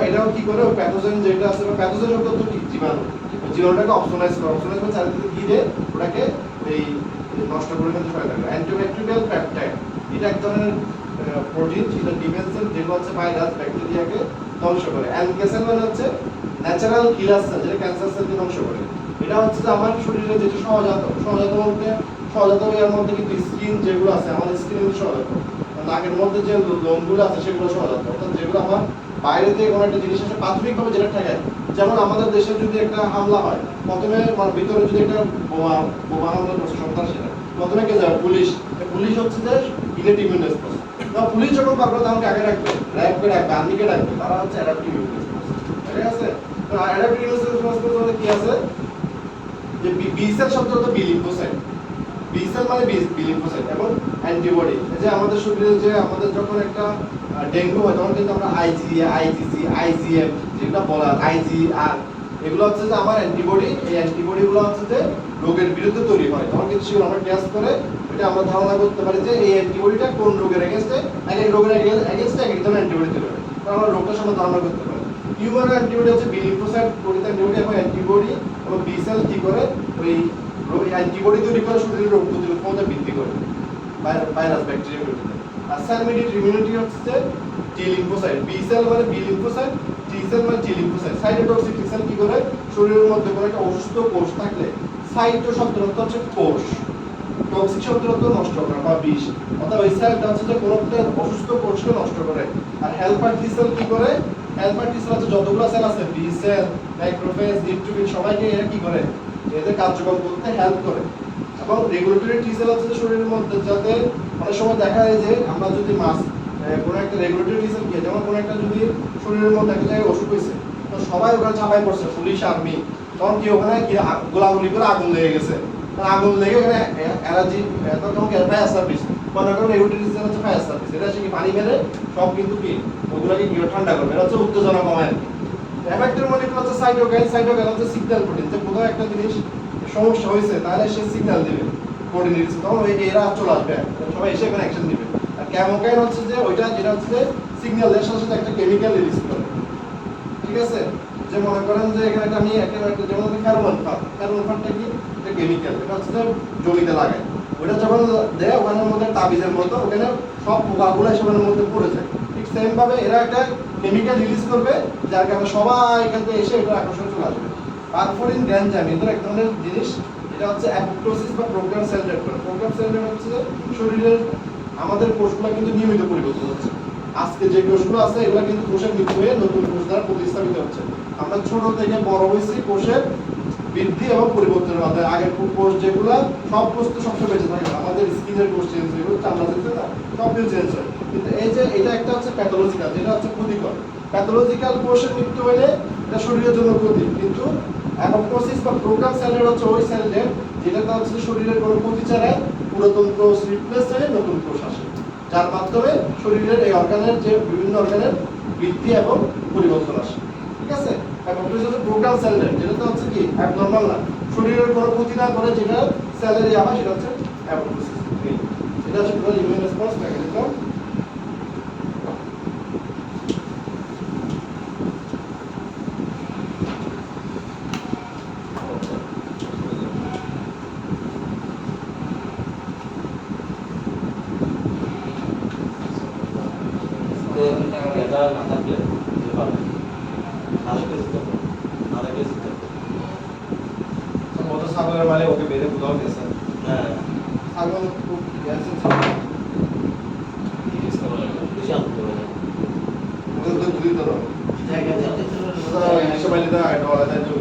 এটাও কি করে ওই প্যাথোজেন যেটা আছে, প্যাথোজেন শব্দ তো কি জীবাণু, জীবাণুটাকে অপসোনাইজ করে, অপসোনাইজ করে চারিদিকে ঘিরে ওটাকে এই নষ্ট করে ফেলতে সহায়তা করে। অ্যান্টিব্যাকটেরিয়াল পেপটাইড, এটা এক ধরনের প্রোটিন, সেটা ডিফেন্সিভ, যেগুলো হচ্ছে ভাইরাস ব্যাকটেরিয়াকে ধ্বংস করে। অ্যানকেসেন মানে হচ্ছে ন্যাচারাল কিলার সেল, যেটা ক্যান্সার সেলকে ধ্বংস করে। এটা হচ্ছে যে আমার শরীরে যেটা সহজাত বলতে সহজাত এর মধ্যে কিন্তু স্কিন যেগুলো আছে, আমাদের স্কিন কিন্তু সহজাত, নাকের মধ্যে যে লোমগুলো আছে সেগুলো সহজাত, অর্থাৎ যেগুলো আমার বাইরে থেকে কোনো একটা জিনিস এসে প্রাথমিকভাবে যেটা ঠেকায়। যেমন আমাদের দেশে যদি একটা হামলা হয়, প্রথমে ভিতরে যদি একটা বোমা হামলা করছে সন্ত্রাস, সেটা প্রথমে কে যাবে? পুলিশ। পুলিশ হচ্ছে যে ইনেট ইমিউন রেসপন্স। পুলিশ যখন পারবে তাহলে আগে রাখবে, র্যাবকে রাখবে, আর্মিকে রাখবে, তারা হচ্ছে অ্যাডাপটিভ ইমিউন রেসপন্স, ঠিক আছে? তো অ্যাডাপটিভ ইমিউন রেসপন্স বলতে কি আছে যে বি সেল শব্দ হলো বি লিম্ফোসাইট। বি সেল মানে বি লিম্ফোসাইট এবং অ্যান্টিবডি। এই যে আমাদের শরীরে যে আমাদের যখন একটা ডেঙ্গু হয় তখন কিন্তু আমরা আইজিএ, আইজিসি, আইজিএম যেগুলো বলা, আইজিআর, এগুলো হচ্ছে যে আমার অ্যান্টিবডি। এই অ্যান্টিবডিগুলো হচ্ছে যে রোগের বিরুদ্ধে তৈরি হয়, তখন কিন্তু সেগুলো আমরা টেস্ট করে এটা আমরা ধারণা করতে পারি যে এই অ্যান্টিবডিটা কোন রোগের এগেইনস্টে, এক এক রোগের এগেইনস্টে এক এক ধরনের অ্যান্টিবডি তৈরি হয়, তাহলে আমরা রোগটা সম্বন্ধে ধারণা করতে পারি। হিউম্যান অ্যান্টিবডি হচ্ছে বি লিম্ফোসাইট প্রোটিন অ্যান্টিবডি এবং অ্যান্টিবডি এবং বি সেল কি করে ওই অ্যান্টিবডি তৈরি করে শরীরের রোগ প্রতিরোধ ক্ষমতা বৃদ্ধি করে ভাইরাস ব্যাকটেরিয়া বিরুদ্ধে। আর সেল মেডিয়েটেড ইমিউনিটি হচ্ছে টি লিম্ফোসাইট। বি সেল মানে বি লিম্ফোসাইট, টি সেল মানে টি লিম্ফোসাইট। সাইটোটক্সিক টি সেল কি করে শরীরের মধ্যে কোনো একটা অসুস্থ কোষ থাকলে, সাইটো শব্দের অর্থ হচ্ছে কোষ, টক্সিক শব্দের অর্থ নষ্ট করা বা বিষ, অর্থাৎ ওই সেলটা হচ্ছে যে কোনো একটা অসুস্থ কোষকে নষ্ট করে। আর হেল্পার টি সেল কি করে? হেল্পার টি সেল হচ্ছে যতগুলো সেল আছে, বি সেল, ম্যাক্রোফেজ, নিউট্রোফিল, সবাইকে এরা কি করে এদের কার্যক্রম করতে হেল্প করে। এবং রেগুলেটরি টি সেল হচ্ছে যে শরীরের মধ্যে, যাতে অনেক সময় দেখা যায় যে আমরা যদি কোনো একটা রেগুলেটরি টি সেল যেমন কোনো একটা যদি শরীরের মধ্যে একটা জায়গায় অসুখ হয়েছে, তো সবাই ওখানে ঝাঁপাই পড়ছে, পুলিশ, আর্মি, তখন কি ওখানে কি গোলাগুলি করে আগুন লেগে গেছে, আগুন লেগে ওখানে অ্যালার্জি, তখন ফায়ার সার্ভিস, মনে করেন রেগুলেটরি টি সেল হচ্ছে ফায়ার সার্ভিস, এটা হচ্ছে কি পানি মেরে সব কিন্তু কি ওগুলোকে কি ঠান্ডা করবে, এটা হচ্ছে উত্তেজনা কমায় আর কি। এফেক্টের মলিকিউল হচ্ছে সাইটোকাইন। সাইটোকাইন হচ্ছে সিগন্যাল প্রোটিন, যে কোথাও একটা জিনিস সমস্যা হয়েছে তাহলে সে সিগন্যাল দিবে প্রোটিন রিলিজ, তখন ওই এরা চলে আসবে, সবাই এসে এখানে অ্যাকশন দিবে। আর কেমোকাইন হচ্ছে যে ওইটা যেটা হচ্ছে যে সিগন্যাল এর সাথে সাথে একটা কেমিক্যাল রিলিজ করে, ঠিক আছে? যে মনে করেন যে এখানে আমি একটা যেমন ফেরোমন ফাঁদটা কি একটা কেমিক্যাল, এটা হচ্ছে যে জমিতে লাগায়, ওইটা যখন দেয় ওখানের মধ্যে তাবিজের মতো ওখানে সব পোকাগুলো সেখানের মধ্যে পড়ে যায়। ঠিক সেম ভাবে এরা একটা কেমিক্যাল রিলিজ করবে, যার কারণে সবাই এখান থেকে এসে এটা আকর্ষণ চলে আসবে। পারফোরিন গ্যাঞ্জাম এদের এক ধরনের জিনিস, এটা হচ্ছে অ্যাপোপ্টোসিস বা প্রোগ্রাম সেল ডেড করে। প্রোগ্রাম সেল ডেড হচ্ছে যে শরীরের আমাদের কোষগুলো কিন্তু নিয়মিত পরিবর্তন হচ্ছে, আজকে যে কোষগুলো আছে এগুলো কিন্তু কোষের মৃত্যু হয়ে নতুন কোষ দ্বারা প্রতিস্থাপিত হচ্ছে। আমরা ছোট থেকে বড় হয়েছি কোষের বৃদ্ধি এবং পরিবর্তনের মাধ্যমে। আগের কোষ যেগুলো সব কোষ তো সবসময় বেঁচে থাকে, আমাদের স্কিনের কোষ চেঞ্জ হয়ে গেল, চামড়া চেঞ্জ হয় না, সব কিছু চেঞ্জ হয়, কিন্তু এই যে এটা একটা হচ্ছে প্যাথোলজিক্যাল, যেটা হচ্ছে ক্ষতিকর। প্যাথোলজিক্যাল কোষের মৃত্যু হলে এটা শরীরের জন্য ক্ষতি, কিন্তু অ্যাপোপ্টোসিস বা প্রোগ্রাম সেল ডেড হচ্ছে ওই সেল ডেড যেটাতে হচ্ছে শরীরের কোনো ক্ষতি ছাড়াই পুরাতন কোষ রিপ্লেস হয়ে নতুন কোষ আসে, যার মাধ্যমে শরীরের এই অর্গানের যে বিভিন্ন অর্গানের বৃদ্ধি এবং পরিবর্তন আসে, ঠিক আছে? অ্যাপোপ্টোসিস হচ্ছে প্রোগ্রাম সেল ডেড, যেটা হচ্ছে কি অ্যাবনর্মাল না, শরীরের কোনো ক্ষতি না করে যেটা সেলের হয় সেটা হচ্ছে অ্যাপোপ্টোসিস। এটা হচ্ছে টোটাল ইমিউন রেসপন্স মেকানিজম। এটা না থাকলে ভালো না থাকলে জিততে হবে, না থাকলে জিততে হবে। মতো ছাগলের মালে ওকে বেঁধে কোথাও গেছে, হ্যাঁ ছাগল খুব বেশি আনন্দ হবে না। দুই ধরো জায়গা জায়গা 100 মাইল দা এটা ওরা তাই তো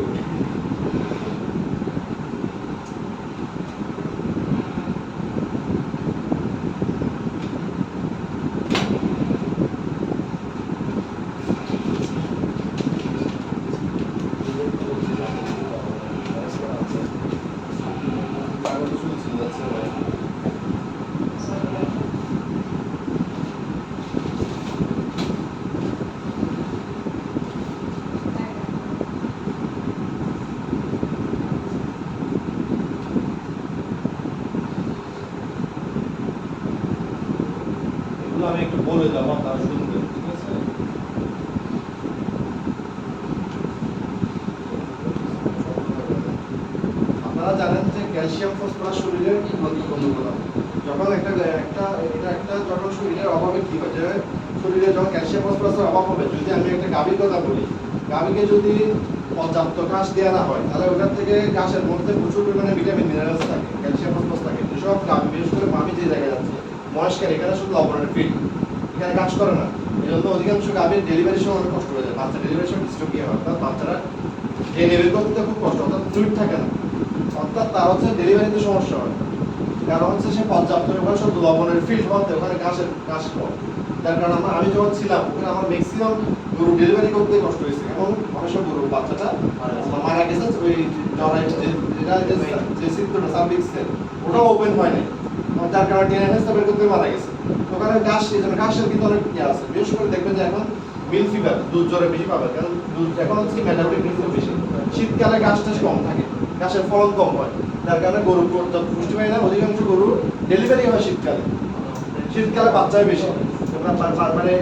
এগুলো আমি একটু বলে দেবো আপনারা শুনবেন, ঠিক আছে? আপনারা জানেন যে ক্যালসিয়াম ফসফরাস শরীরের কি গুরুত্বপূর্ণ উপাদান। যখন একটা যখন শরীরের অভাবে কি হয় যে শরীরে যখন ক্যালসিয়াম ফসফরাসের অভাব হবে, যদি আমি একটা গাভীর কথা বলি, গাভীকে যদি পর্যাপ্ত ঘাস দেওয়া না হয় তাহলে ওটার থেকে ঘাসের মধ্যে প্রচুর পরিমাণে ভিটামিন মিনারেলস থাকে, ক্যালসিয়াম ফসফরাস থাকে। যেসব গাভী বিশেষ করে আমি যে জায়গায় যাচ্ছি মহেশখালী, এখানে শুধু লবণের ফিল্ড, এখানে কাজ করে না। এই জন্য অধিকাংশ গাভীর ডেলিভারির সময় অনেক কষ্ট হয়ে যায়, বাচ্চা ডেলিভারির সময় ডিস্ট্রোপিয়া হয়, অর্থাৎ বাচ্চারা ডেলিভারি করতে খুব কষ্ট, অর্থাৎ ফ্লুইড থাকে না, অর্থাৎ তার হচ্ছে ডেলিভারিতে সমস্যা হয়। কারণ হচ্ছে সে পর্যাপ্ত পরিমাণ শুধু লবণের ফিল্ড হতে ওখানে ঘাস কম, যার কারণে আমি যখন ছিলাম ওখানে আমার ম্যাক্সিমাম গরু ডেলিভারি করতে কষ্ট হয়েছে। এবং অনেক সময় গরুর বাচ্চাটা মারা গেছে, ওই জরাই যে চিত্রটা সার্ভিক্সের ওটাও ওপেন হয় নাই, যার কারণে ডিএনএস বের করতে মারা গেছে। ওখানে ঘাসের কিন্তু অনেক ইয়ে আছে। বিশেষ করে দেখবেন যে এখন মিল ফিভার, দুধ জ্বরে বেশি পাবে, কারণ দুধ এখন হচ্ছে মেটাবলিক রিজম বেশি, শীতকালে ঘাস টাস কম থাকে, ঘাসের ফলন কম হয়, যার কারণে গরু পুষ্টি পায় না। অধিকাংশ গরু ডেলিভারি হয় শীতকালে, শীতকালে বাচ্চাই বেশি, মানে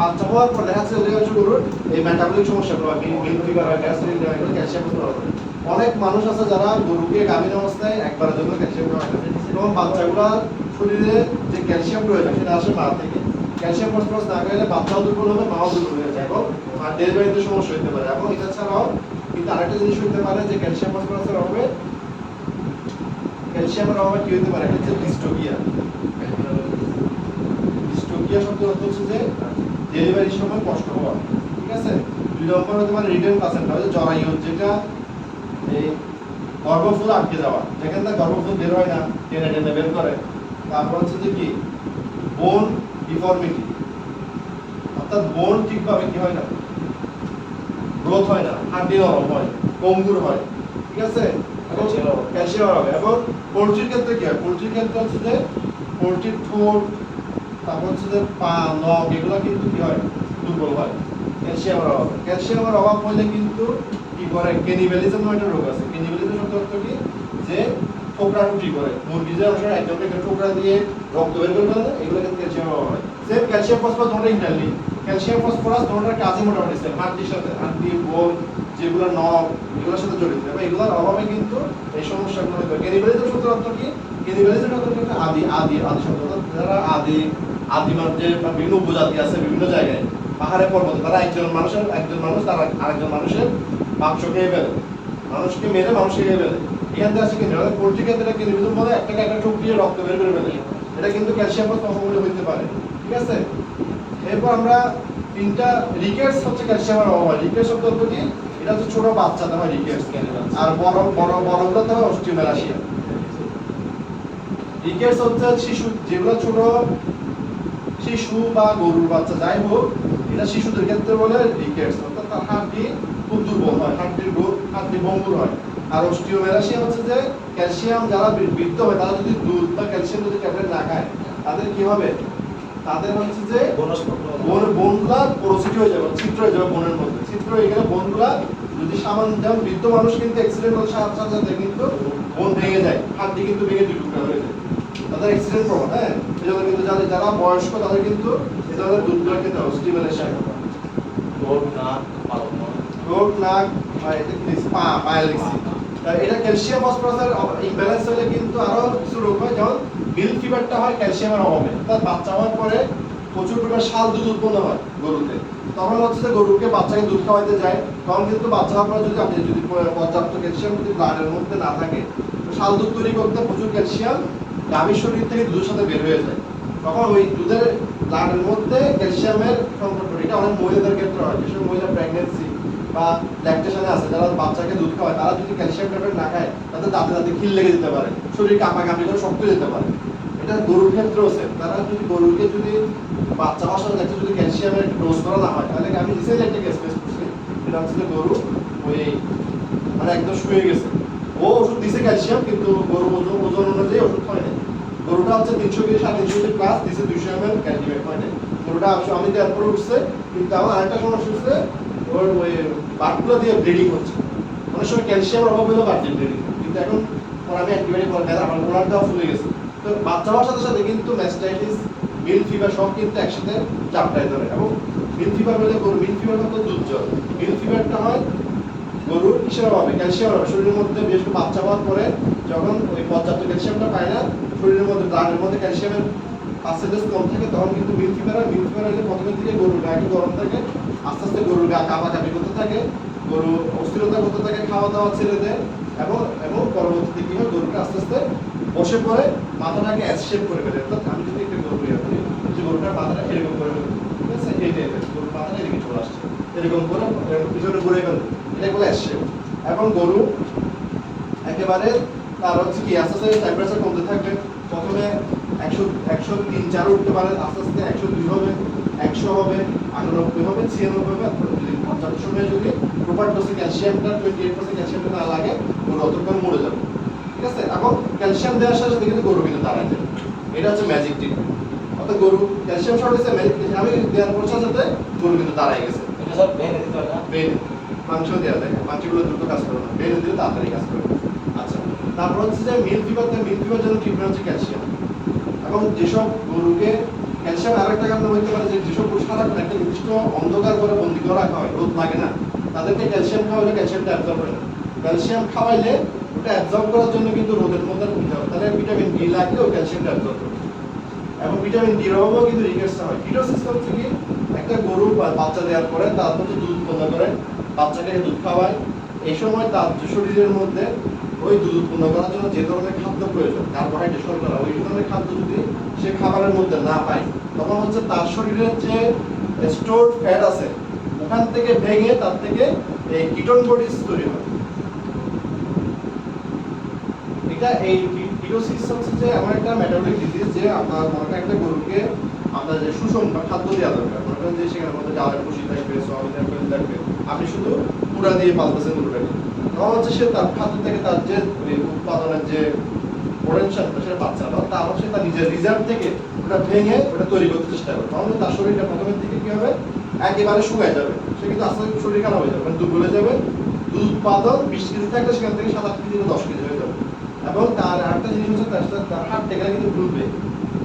বাচ্চা হওয়ার পর দেখা যাচ্ছে অধিকাংশ গরুর এই মেটাবলিক সমস্যাগুলো হয়, মিল ফিভার হয়, ক্যালসিয়াম হয়। অনেক মানুষ আছে যারা গরুকে গাভীন অবস্থায় একবারের জন্য ক্যালসিয়াম খাওয়ায় না, এবং বাচ্চাগুলা শরীরে যে ক্যালসিয়াম প্রয়োজন সেটা আসে মা থেকে। ক্যালসিয়াম ফসফরাস না খাইলে বাচ্চাও দুর্বল হবে, মাও দুর্বল হয়ে যায়, এবং ডেলিভারিতে সমস্যা হতে পারে। এবং এটা ছাড়াও কিন্তু আরেকটা জিনিস হতে পারে যে ক্যালসিয়াম ফসফরাসের অভাবে কি হতে পারে, এটা হচ্ছে ডিস্টোপিয়া। ডিস্টোপিয়া শব্দের অর্থ হচ্ছে যে ডেলিভারির সময় কষ্ট হওয়া, ঠিক আছে? 2 নম্বর হতে পারে রিটার্ন প্লাসেন্টা, জরায়ু, যেটা এই গর্ভফুল আটকে যাওয়া, যেখান থেকে গর্ভফুল বের হয় না, টেনে টেনে বের করে। তারপর হচ্ছে যে কি বোন ডিফর্মিটি, অর্থাৎ বোন ঠিকভাবে কি হয় না, গ্রোথ হয় না, হাড্ডি নরম হয়, কমজোর হয়, ঠিক আছে? ক্যালসিয়াম হবে। এবং পোলট্রির ক্ষেত্রে কি হয়, পোলট্রির ক্ষেত্রে হচ্ছে যে পোলট্রির ঠোঁট, তারপর হচ্ছে যে পা, নখ, এগুলো কিন্তু কি হয়, দুর্বল হয় ক্যালসিয়ামের অভাবে। ক্যালসিয়ামের অভাব হলে কিন্তু কি করে, ক্যানিবালিজম একটা রোগ আছে। ক্যানিবালিজম শব্দের অর্থ কি, যে ঠোকরাটুটি করে, মুরগি যে অংশ একজনকে একটা ঠোকরা দিয়ে রক্ত বের করে ফেলে, এগুলো কিন্তু ক্যালসিয়াম অভাব হয়। সেম ক্যালসিয়াম ফসফরাস দুটোটা ইন্টারলিঙ্ক, ক্যালসিয়াম ফসফরাস দুটোটার কাজই মোটামুটি সেম, হাড্ডির সাথে, হাড্ডি, বোন, যেগুলো নখ, এগুলোর সাথে জড়িত, এবং এগুলোর অভাবে কিন্তু এই সমস্যাগুলো হতে পারে। ক্যানিবালিজম শব্দের অর্থ কি, ক্যানিবালিজম শব্দের অর্থ আদি শব্দ, যারা আদিমার যে বিভিন্ন উপজাতি আছে বিভিন্ন জায়গায় পাহাড়ে পর্বতে, তারা একজন মানুষ তারা আরেকজন মানুষের মাংস খেয়ে ফেলে, মানুষকে মেরে মানুষকে খেয়ে ফেলে। এখান থেকে আছে কিন্তু পোলট্রি ক্ষেত্রে ক্যানিবালিজম বলে একটাকে একটা ঠোক দিয়ে রক্ত বের করে ফেলে, এটা কিন্তু ক্যালসিয়াম অভাবে হইতে পারে, ঠিক আছে? এরপর আমরা তিনটা রিকেটস হচ্ছে ক্যালসিয়ামের অভাব হয়। রিকেটস শব্দ অর্থ কি, এটা হচ্ছে ছোট বাচ্চাতে হয় রিকেটস, আর বড়গুলোতে হয় অস্টিওমেলাসিয়া। রিকেটস হচ্ছে শিশু, যেগুলো ছোট শিশু বা গরুর বাচ্চা যাই হোক, এটা শিশুদের ক্ষেত্রে বলে রিকেটস, অর্থাৎ তার হাড্ডি খুব দুর্বল হয়, হাড্ডি ভঙ্গুর হয়। আর অস্টিওমেলাসিয়া হচ্ছে যে ক্যালসিয়াম যারা বৃদ্ধ হয়, তারা যদি দুধ বা ক্যালসিয়াম যদি ট্যাবলেট না খায়, তাদের কি হবে, তাদের হচ্ছে যে বোনগুলা পোরোসিটি হয়ে যাবে, ছিদ্র হয়ে যাবে বোনের মধ্যে, ছিদ্র হয়ে গেলে বোনগুলা যদি সামান্য, যেমন বৃদ্ধ মানুষ কিন্তু অ্যাক্সিডেন্ট হলে সাথে সাথে কিন্তু বোন ভেঙে যায়, হাড্ডি কিন্তু ভেঙে দুই টুকরা হয়ে যায়, তাদের তাদের অ্যাক্সিডেন্ট প্রবণ, হ্যাঁ, এই জন্য কিন্তু যারা বয়স্ক তাদের কিন্তু এই ধরনের দুধগুলো খেতে হবে, স্টিমুলেশন। ঠোঁট, নাক, পালক নয়। ঠোঁট, নাক, এটা কি লিখছি? পায়ে লিখছি। এটা ক্যালসিয়াম ফসফরাসের ইমব্যালেন্স হলে কিন্তু আরো কিছু রোগ হয়, যেমন মিল্ক ফিভারটা হয় ক্যালসিয়ামের অভাবে। অর্থাৎ বাচ্চা হওয়ার পরে প্রচুর পরিমাণ শাল দুধ উৎপন্ন হয় গরুতে, তখন হচ্ছে যে গরুকে বাচ্চাকে দুধ খাওয়াইতে যায়, তখন কিন্তু বাচ্চা হওয়ার পরে যদি আপনি যদি পর্যাপ্ত ক্যালসিয়াম যদি ব্লাডের মধ্যে না থাকে, তো শাল দুধ তৈরি করতে প্রচুর ক্যালসিয়াম গাভীর শরীর থেকে দুধের সাথে বের হয়ে যায়, তখন ওই দুধের ব্লাডের মধ্যে ক্যালসিয়ামের সংকট ঘটে। এটা অনেক মহিলাদের ক্ষেত্রে হয়, যেসব মহিলা প্রেগনেন্সি বা ল্যাকটেশনে আছে, যারা বাচ্চাকে দুধ খাওয়ায়, তারা যদি ক্যালসিয়াম ট্যাবলেট না খায়, তাদের দাঁতে দাঁতে খিল লেগে যেতে পারে, শরীর কাঁপাকাঁপি করে শক্ত যেতে পারে। এটা গরুর ক্ষেত্রেও আছে, তারা যদি গরুকে যদি বাচ্চা হওয়ার সাথে সাথে যদি ক্যালসিয়ামের একটা ডোজ করা না হয়, তাহলে আমি রিসেন্টলি একটা কেস ফেস করছি, এটা হচ্ছে যে গরু ওই মানে একদম শুয়ে গেছে, ও ওষুধ দিছে ক্যালসিয়াম, কিন্তু গরু ওজন অনুযায়ী ওষুধ হয় না। গরুটা হচ্ছে 300 কেজি 350 কেজি প্লাস দিছে 200 ml ক্যালসিয়াম হয় না। গরুটা আমি দেওয়ার পরে উঠছে, কিন্তু আমার আরেকটা সমস্যা হচ্ছে ওর ওই বাটগুলো দিয়ে ব্লিডিং হচ্ছে, অনেক সময় ক্যালসিয়ামের অভাব হলেও বাট দিয়ে ব্লিডিং, কিন্তু এখন আমি অ্যান্টিবায়োটিক করে দেয়, আমার ওনারটাও ফুলে গেছে। তো বাচ্চা হওয়ার সাথে সাথে কিন্তু ম্যাস্টাইটিস, মিল্ক ফিভার সব কিন্তু একসাথে চাপটায় ধরে। এবং মিল্ক ফিভার হলে গরু, মিল্ক ফিভার মতো দুধ জ্বর, মিল্ক ফিভারটা হয় গরুর কিসের অভাবে? ক্যালসিয়াম অভাবে। শরীরের মধ্যে বিশেষ করে বাচ্চা হওয়ার পরে যখন ওই পর্যাপ্ত ক্যালসিয়ামটা পায় না, শরীরের মধ্যে ব্লাডের মধ্যে ক্যালসিয়ামের পার্সেন্টেজ কম থাকে, তখন কিন্তু মিল্ক ফিভার হয়। মিল্ক ফিভার হলে প্রথমের দিকে গরুর গা একটু গরম থাকে, আস্তে আস্তে গরুর গা কাঁপাকাঁপি করতে থাকে, গরু অস্থিরতা করতে থাকে, খাওয়া দাওয়া ছেড়ে দেয়, এবং এবং পরবর্তীতে কি হয়, গরুটা আস্তে আস্তে বসে পড়ে, মাথাটাকে অ্যাস শেপ করে ফেলে। অর্থাৎ আমি যদি একটা গরু ইয়ে করি, যে গরুটার মাথাটা এরকম করে ফেলবে, ঠিক আছে, এই টাইপের গরুর মাথাটা এদিকে চলে আসছে, এরকম করে পিছনে ঘুরে ফেলবে, এটা বলে অ্যাস শেপ। এবং গরু একেবারে তার হচ্ছে কি আস্তে আস্তে টেম্পারেচার কমতে থাকবে, প্রথমে 103-104 উঠতে পারে, আস্তে আস্তে 102 হবে, 100 হবে, 98 হবে, 96 হবে। যদি পর্যাপ্ত সময়ে যদি প্রপার ডোজে ক্যালসিয়ামটা 28% ক্যালসিয়ামটা না লাগে, গরু অতক্ষণ মরে যাবে, ঠিক আছে। এখন ক্যালসিয়াম দেওয়ার সাথে সাথে কিন্তু গরু কিন্তু দাঁড়ায় যাবে, এটা হচ্ছে ম্যাজিক ট্রিটমেন্ট। অর্থাৎ গরু ক্যালসিয়াম শর্ট হয়েছে, আমি দেওয়ার পর সাথে সাথে গরু কিন্তু দাঁড়ায় গেছে। এটা স্যার ভেঙে দিতে হয় না? বেনে মাংস দেওয়া যায়, মাংসগুলো দ্রুত কাজ করে না, বেনে দিলে তাড়াতাড়ি কাজ করে। আচ্ছা, তারপর হচ্ছে যে মিল্ক ফিভার জন্য ট্রিটমেন্ট হচ্ছে ক্যালসিয়াম। এবং যেসব গরুকে ক্যালসিয়াম আরেকটা কারণে হতে পারে যে যেসব গরু সারাক্ষণ একটা নির্দিষ্ট অন্ধকার করে বন্দি করে রাখা হয়, রোদ লাগে না, তাদেরকে ক্যালসিয়াম খাওয়াইলে ক্যালসিয়ামটা অ্যাবজর্ব হয় না। ক্যালসিয়াম খাওয়াইলে ওটা অ্যাবজর্ব করার জন্য কিন্তু রোদের মধ্যে নিতে হবে, তাহলে ভিটামিন ডি লাগলে ও ক্যালসিয়ামটা অ্যাবজর্ব করবে। এবং ভিটামিন ডির অভাবেও কিন্তু রিকেটসটা হয়। কিটোসিস হচ্ছে কি, একটা গরু বাচ্চা দেওয়ার পরে তারপর দুধ উৎপন্ন করে, বাচ্চাকে দুধ খাওয়ায়, এই সময় তার শরীরের মধ্যে ওই দুধ উৎপন্ন করার জন্য যে ধরনের খাদ্য প্রয়োজন, কার্বোহাইড্রেট শর্করা, ওই ধরনের খাদ্য যদি সে খাবারের মধ্যে না পায়, তখন হচ্ছে তার শরীরের যে স্টোরড ফ্যাট আছে ওখান থেকে ভেঙে তার থেকে এই কিটোন বডিজ তৈরি হয়। এটা এই কিটোসিস হচ্ছে যে এমন একটা মেটাবলিক ডিজিজ, যে আপনার মনে একটা গরুকে আপনার যে সুষম খাদ্য দেওয়া দরকার, মনে করেন যে সেখানে মধ্যে ডালের ভুসি থাকবে, সয়াবিন থাকবে, আপনি শুধু পুরা দিয়ে পালতেছেন গরুটাকে, তখন হচ্ছে সে তার খাদ্য থেকে তার যে উৎপাদনের যে পোটেনশিয়ালটা সেটা পাচ্ছে না, তার হচ্ছে তার নিজের রিজার্ভ থেকে ওটা ভেঙে ওটা তৈরি করতে চেষ্টা করে, তখন তার শরীরটা প্রথমের দিকে কি হবে, একেবারে শুকায় যাবে, সে কিন্তু আস্তে আস্তে শরীর খারাপ হয়ে যাবে, দুর্বল হয়ে যাবে। দুধ উৎপাদন 20 কেজি থাকলে সেখান থেকে 7-8 কেজি 10 কেজি হয়ে যাবে। এবং তার আরেকটা জিনিস হচ্ছে তার হাত থেকে কিন্তু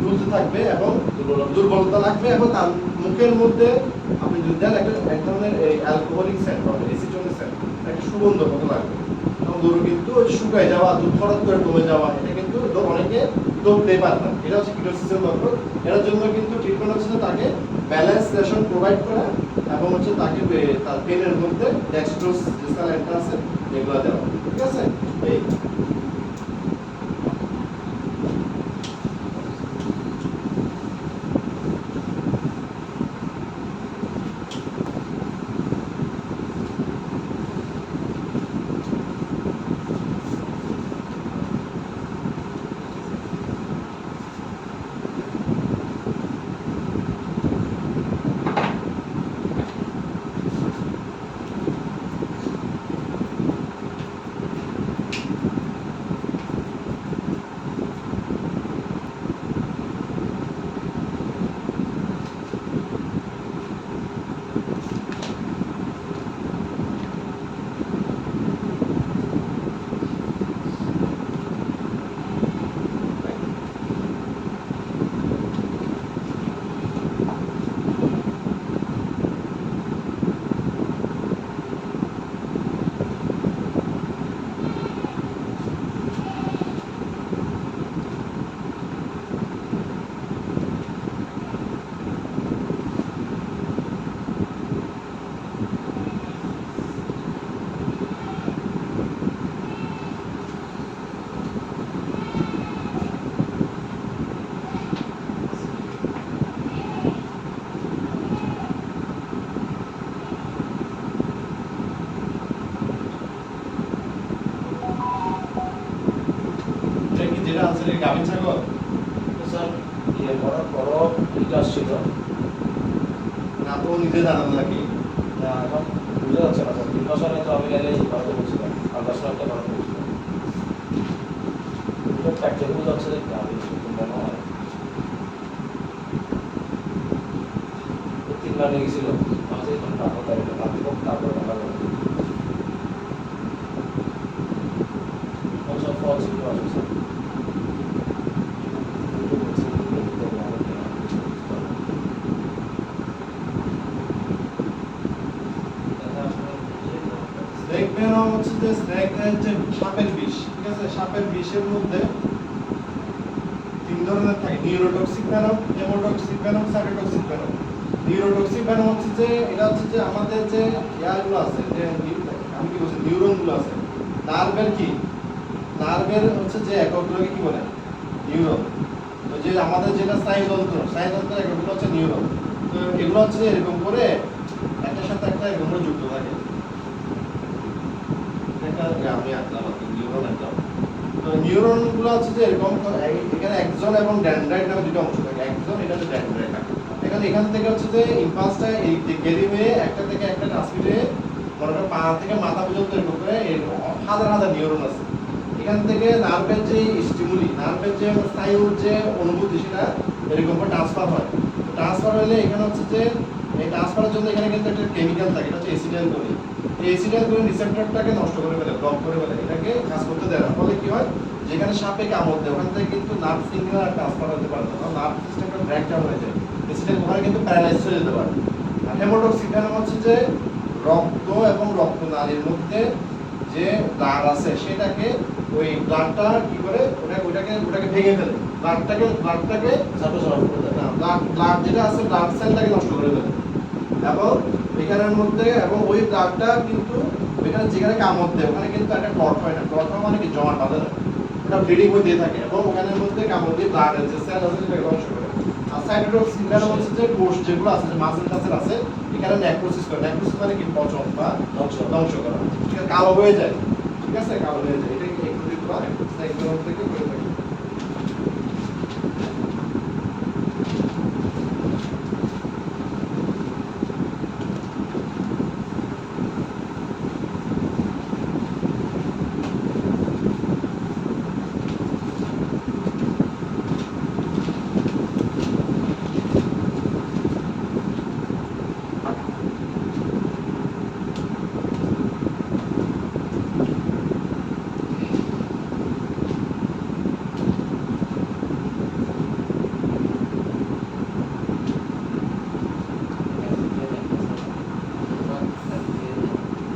দুলতে থাকবে এবং দুর্বলতা লাগবে, এবং তার মুখের মধ্যে আপনি যদি দেন একটা এক ধরনের অ্যালকোহলিক সেন্ট পাবেন, এসিটনের সেন্ট, একটা সুগন্ধ মতো লাগবে। এবং গরু কিন্তু শুকায় যাওয়া, দুধ হঠাৎ করে কমে যাওয়া, এটা কিন্তু অনেকে ধরতে পারে না, এটা হচ্ছে কিটোসিসের লক্ষণ। এটার জন্য কিন্তু ট্রিটমেন্ট হচ্ছে তাকে ব্যালেন্স রেশন প্রোভাইড করা, এবং হচ্ছে তাকে তার পেনের মধ্যে ডেক্সট্রোজ যে স্যালাইনটা আছে এগুলো দেওয়া, ঠিক আছে। এই গাভীর ছাগল? তো স্যার ইয়ে করার পরও এটা আসছিল না তো নিজে জানান নাকি? না এখন বুঝে যাচ্ছে না স্যার 3 মাস আগে তো আমি গেলে ভারতে বলছিলাম 5 লাখ টাকা ভারতে বলছিলাম এটা প্র্যাকটিস বুঝে যাচ্ছে যে আমি কেন হয় 3 বার নিয়ে গেছিল মাঝে এখন টাকা তারিখে বাকি হোক তারপরে টাকা দেবো সব ফল ছিল আছে স্যার স্নেক ভেনম হচ্ছে যে স্নেক হচ্ছে সাপের বিষ, ঠিক আছে? সাপের বিষের মধ্যে 3 ধরনের থাকে, neurotoxic venom, haemotoxic venom, cytotoxic venom. Neurotoxic venom হচ্ছে যে এটা হচ্ছে যে আমাদের যে ইয়াগুলো আছে, যে আমি কি বলছি, নিউরনগুলো আছে, নার্ভের কি, নার্ভের হচ্ছে যে এককগুলোকে কি বলে, নিউরন। তো যে আমাদের যেটা স্নায়ুতন্ত্র এককগুলো হচ্ছে নিউরন। তো এগুলো হচ্ছে যে এরকম করে একটার সাথে একটা এরকম করে যুক্ত থাকে। আমি আঁকলাম আর কি, নিউরন আঁকলাম। তো নিউরনগুলো হচ্ছে যে এরকম, এখানে এক্সন এবং ডেনড্রাইট নামে দুটো অংশ থাকে। এক্সন, এটা হচ্ছে ডেনড্রাইট। এখান থেকে হচ্ছে যে ইম্পালসটা এই গেলি হয়ে একটা থেকে একটা ট্রান্সমিট হয়ে মনে করেন পা থেকে মাথা পর্যন্ত এরকম করে হাজার হাজার নিউরন আছে। এখান থেকে নার্ভের যে স্টিমুলি, নার্ভের যে স্নায়ুর যে অনুভূতি, সেটা এরকম করে ট্রান্সফার হয়। ট্রান্সফার হলে এখানে হচ্ছে যে এই ট্রান্সফারের জন্য এখানে কিন্তু একটা কেমিক্যাল থাকে, এটা হচ্ছে অ্যাসিটাইলকোলিন। এই অ্যাসিটাইলকোলিন রিসেপ্টরটাকে নষ্ট করে ফেলে, ব্লক করে ফেলে, এটাকে কাজ করতে দেয় না। ফলে কি হয়, যেখানে সাপে কামড় দেয় ওখান থেকে কিন্তু নার্ভ সিগন্যাল আর ট্রান্সফার হতে পারে না, নার্ভ সিস্টেমটা ব্রেকডাউন হয়ে যায়, অ্যাসিটাইল ওখানে কিন্তু প্যারালাইজ হয়ে যেতে পারে। আর হেমোটক্সিক ভেনম হচ্ছে যে রক্ত এবং রক্তনালীর মধ্যে যে ব্লাড আছে সেটাকে, ওই ব্লাডটা কি করে ওটাকে ভেঙে ফেলে, ব্লাডটাকে সাপোজ অফ করে দেয় ব্লাড যেটা আছে ব্লাড সেলটাকে নষ্ট করে ফেলে। এবং এখানের মধ্যে এবং ওই ব্লাডটা কিন্তু ওইখানে যেখানে কামড় দেয় ওখানে কিন্তু একটা ক্লট হয় না, ক্লট হয় মানে কি জমাট বাঁধে না, ওটা ব্লিডিং হয়ে থাকে এবং ওখানের মধ্যে কামড় দিয়ে ব্লাডের যে সেল আছে সেটাকে ধ্বংস করে। আর সাইটোটক্সিক ভেনম হচ্ছে যে কোষ যেগুলো আছে, যে মাসেল টাসেল আছে, এখানে নেক্রোসিস করে। নেক্রোসিস মানে কি, পচন বা ধ্বংস করা, ঠিক আছে? কালো হয়ে যায়, ঠিক আছে? কালো হয়ে যায়, এটা একটু স্নেক ভেনম থেকে হয়ে থাকে।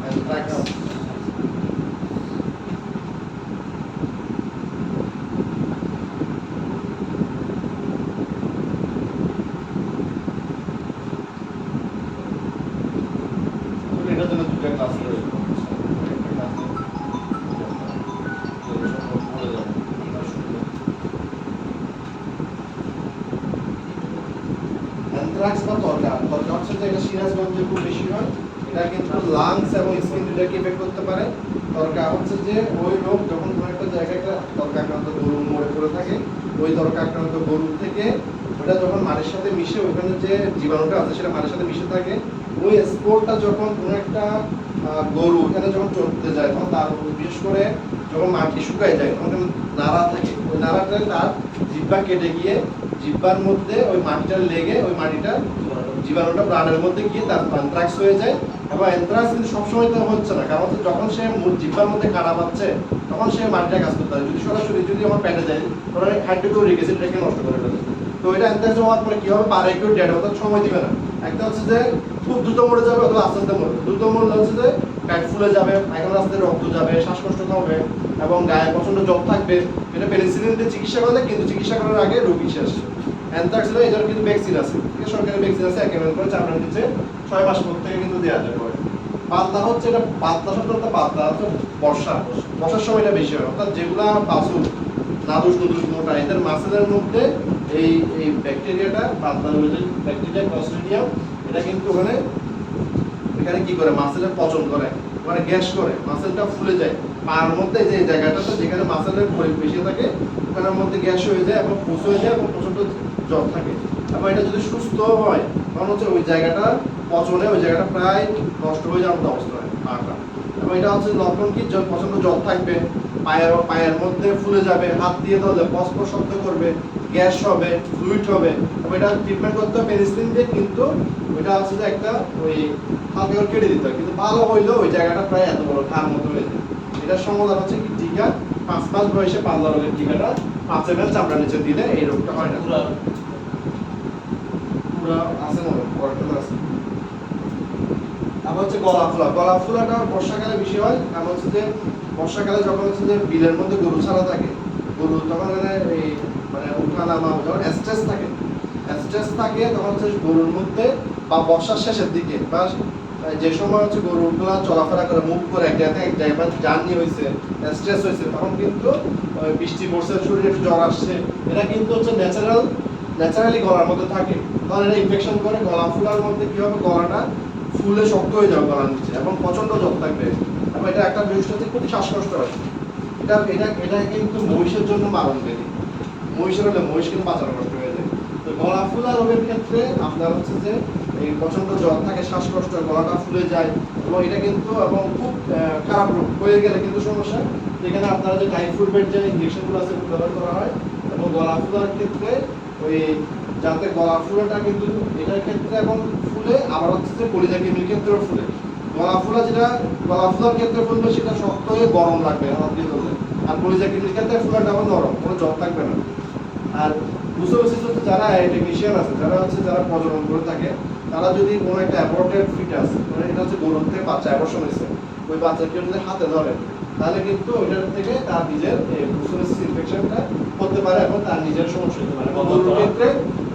অ্যানথ্রাক্স, এটার জন্য দুটো ক্লাস করে অ্যানথ্রাক্স বা ত্বরকা হচ্ছে যে এটা সিরাজগঞ্জে খুব বেশি হয়। এটা কিন্তু লাংস এবং স্কিন দুটাকে এফেক্ট করতে পারে। ত্বরকা হচ্ছে যে ওই রোগ যখন কোনো একটা জায়গায় একটা ত্বরকা আক্রান্ত গরু মরে পড়ে থাকে, ওই ত্বরকা আক্রান্ত গরু থেকে ওটা যখন মাটির সাথে মিশে, ওইখানে যে জীবাণুটা আছে সেটা মাটির সাথে মিশে থাকে, ওই স্পোরটা যখন কোনো একটা গরু ওখানে যখন চলতে যায়, তখন তার বিশেষ করে যখন মাটি শুকায় যায় তখন নাড়া থাকে, ওই নাড়াটা তার জিহ্বা কেটে গিয়ে জিহ্বার মধ্যে ওই মাটিটা লেগে ওই মাটিটা জীবাণুটা ব্লাডের মধ্যে গিয়ে তার অ্যানথ্রাক্স হয়ে যায়। এবং অ্যানথ্রাক্স কিন্তু সবসময় তো হচ্ছে না, কারণ হচ্ছে যখন সে জিহ্বার মধ্যে কাটা পাচ্ছে তখন সে মাটিটা কাজ করতে পারে। যদি সরাসরি যদি আমার পেটে যায় তখন হাইড্রোক্লোরিক অ্যাসিডটাকে নষ্ট করে ফেলে। তো এটা অ্যানথ্রাক্স হওয়ার পরে কি হবে, পারে কেউ ডেড হতে সময় দিবে না। একটা হচ্ছে যে খুব দ্রুত মরে যাবে অথবা আস্তে আস্তে মরবে। দ্রুত মরলে হচ্ছে যে পেট ফুলে যাবে, পায়খানা রাস্তায় রক্ত যাবে, শ্বাসকষ্ট হবে এবং গায়ে প্রচন্ড জ্বর থাকবে। এটা পেনিসিলিন দিয়ে চিকিৎসা করলে কিন্তু চিকিৎসা করার আগে রোগী শেষ। অ্যানথ্রাক্স হলে এটার কিন্তু ভ্যাকসিন আছে, ঠিক আছে? সরকারি ভ্যাকসিন আছে, 1 ml করে চামড়ার নিচে 6 মাস পর থেকে কিন্তু দেওয়া যায়। পাতলা হচ্ছে এটা, পাতলা শব্দ অর্থাৎ পাতলা হচ্ছে বর্ষার সময় এটা বেশি হয়। অর্থাৎ যেগুলা বাসুর নাদুস নুদুস মোটা, এদের মাসেলের মধ্যে এই ব্যাকটেরিয়াটা, পাতলা ব্যাকটেরিয়া ক্লস্ট্রিডিয়াম, এটা কিন্তু এখানে কি করে, মাসেলের পচন করে, মানে গ্যাস করে, মাসেলটা ফুলে যায়। পার মধ্যে যে জায়গাটাতে যেখানে মাসেলের বেশি থাকে বুকখানার মধ্যে গ্যাস হয়ে যায় এবং পুষ হয়ে যায় এবং প্রচন্ড জ্বর থাকে। এবং এটা যদি সুস্থ হয় তখন হচ্ছে ওই জায়গাটা পচনে ওই জায়গাটা প্রায় নষ্ট হয়ে যাওয়ার মতো অবস্থা হয় পাটা। এবং এটা হচ্ছে লক্ষণ কি প্রচন্ড জ্বর থাকবে, পায়ের মধ্যে ফুলে যাবে, হাত দিয়ে ধরলে পসপস শব্দ করবে, গ্যাস হবে, ফ্লুইড হবে। এবং এটা ট্রিটমেন্ট করতে হবে পেনিসিলিন দিয়ে, কিন্তু ওইটা হচ্ছে যে একটা ওই হালকা করে কেটে দিতে হয়, কিন্তু ভালো হইলেও ওই জায়গাটা প্রায় এত বড় ঘাড় মতো হয়ে যায়। এটার সমাধান হচ্ছে কি টিকা, 5 মাস বয়সে পাতলা রোগের টিকাটা 5 ml চামড়া নিচে দিলে এই রোগটা হয় না। পুরো পুরো আছে না, পরটা আছে। আবার হচ্ছে গলা ফোলা। গলা ফোলাটা বর্ষাকালে বেশি হয়, কারণ হচ্ছে যে বর্ষাকালে যখন হচ্ছে যে বিলের মধ্যে গরু ছাড়া থাকে, গরু তখন এই মানে উঠা নামা যখন স্ট্রেস থাকে তখন হচ্ছে গরুর মধ্যে বা বর্ষার শেষের দিকে বা যে সময় হচ্ছে গরুগুলা চলাফেরা করে মুভ করে এক জায়গায় জার্নি হয়েছে, স্ট্রেস হয়েছে, তখন কিন্তু বৃষ্টি পড়ছে, শরীরে একটু জ্বর আসছে, এটা কিন্তু হচ্ছে ন্যাচারালি গলার মধ্যে থাকে। তখন এটা ইনফেকশন করে গলা ফোলার মধ্যে কি হবে, গলাটা ফুলে শক্ত হয়ে যাবে গলার নিচে এবং প্রচন্ড জ্বর থাকবে। এবং এটা একটা বিশিষ্ট হচ্ছে খুবই শ্বাসকষ্ট হয়। এটা কিন্তু মহিষের জন্য মারণ ব্যাধি। মহিষের হলে মহিষ কিন্তু বাঁচানো কষ্ট হয়ে যায়। তো গলা ফুলা রোগের ক্ষেত্রে আপনার হচ্ছে যে এই প্রচন্ড জ্বর থাকে, শ্বাসকষ্ট, গলাটা ফুলে যায় এবং এটা কিন্তু এবং খুব খারাপ রোগ হয়ে গেলে কিন্তু সমস্যা, যেখানে আপনারা যে টাইফয়েডের যে ইনজেকশনগুলো আছে ব্যবহার করা হয়। এবং গলা ফুলার ক্ষেত্রে ওই যাতে গলা ফুলাটা কিন্তু এটার ক্ষেত্রে এবং ফুলে আবার হচ্ছে যে কলিজা কিডনির ক্ষেত্রেও ফুলে। গলা ফুলার ক্ষেত্রে ফুলবে সেটা শক্ত হয়ে গরম লাগবে হাত দিয়ে ধরলে, আর কলিজা কিডনির ক্ষেত্রে ফুলাটা আবার নরম, কোনো জ্বর থাকবে না। আর বুঝতে হচ্ছে যারা টেকনিশিয়ান আছে, যারা প্রজনন করে থাকে, তারা যদি কোনো একটা অ্যাবর্টেড ফিটাস, মানে এটা হচ্ছে গরুর থেকে বাচ্চা অ্যাবর্শন হয়েছে, ওই বাচ্চাকে যদি হাতে ধরে তাহলে কিন্তু ওইটার থেকে তার নিজের ব্রুসেলোসিস ইনফেকশনটা হতে পারে এবং তার নিজের সমস্যা হতে পারে। গরুর ক্ষেত্রে,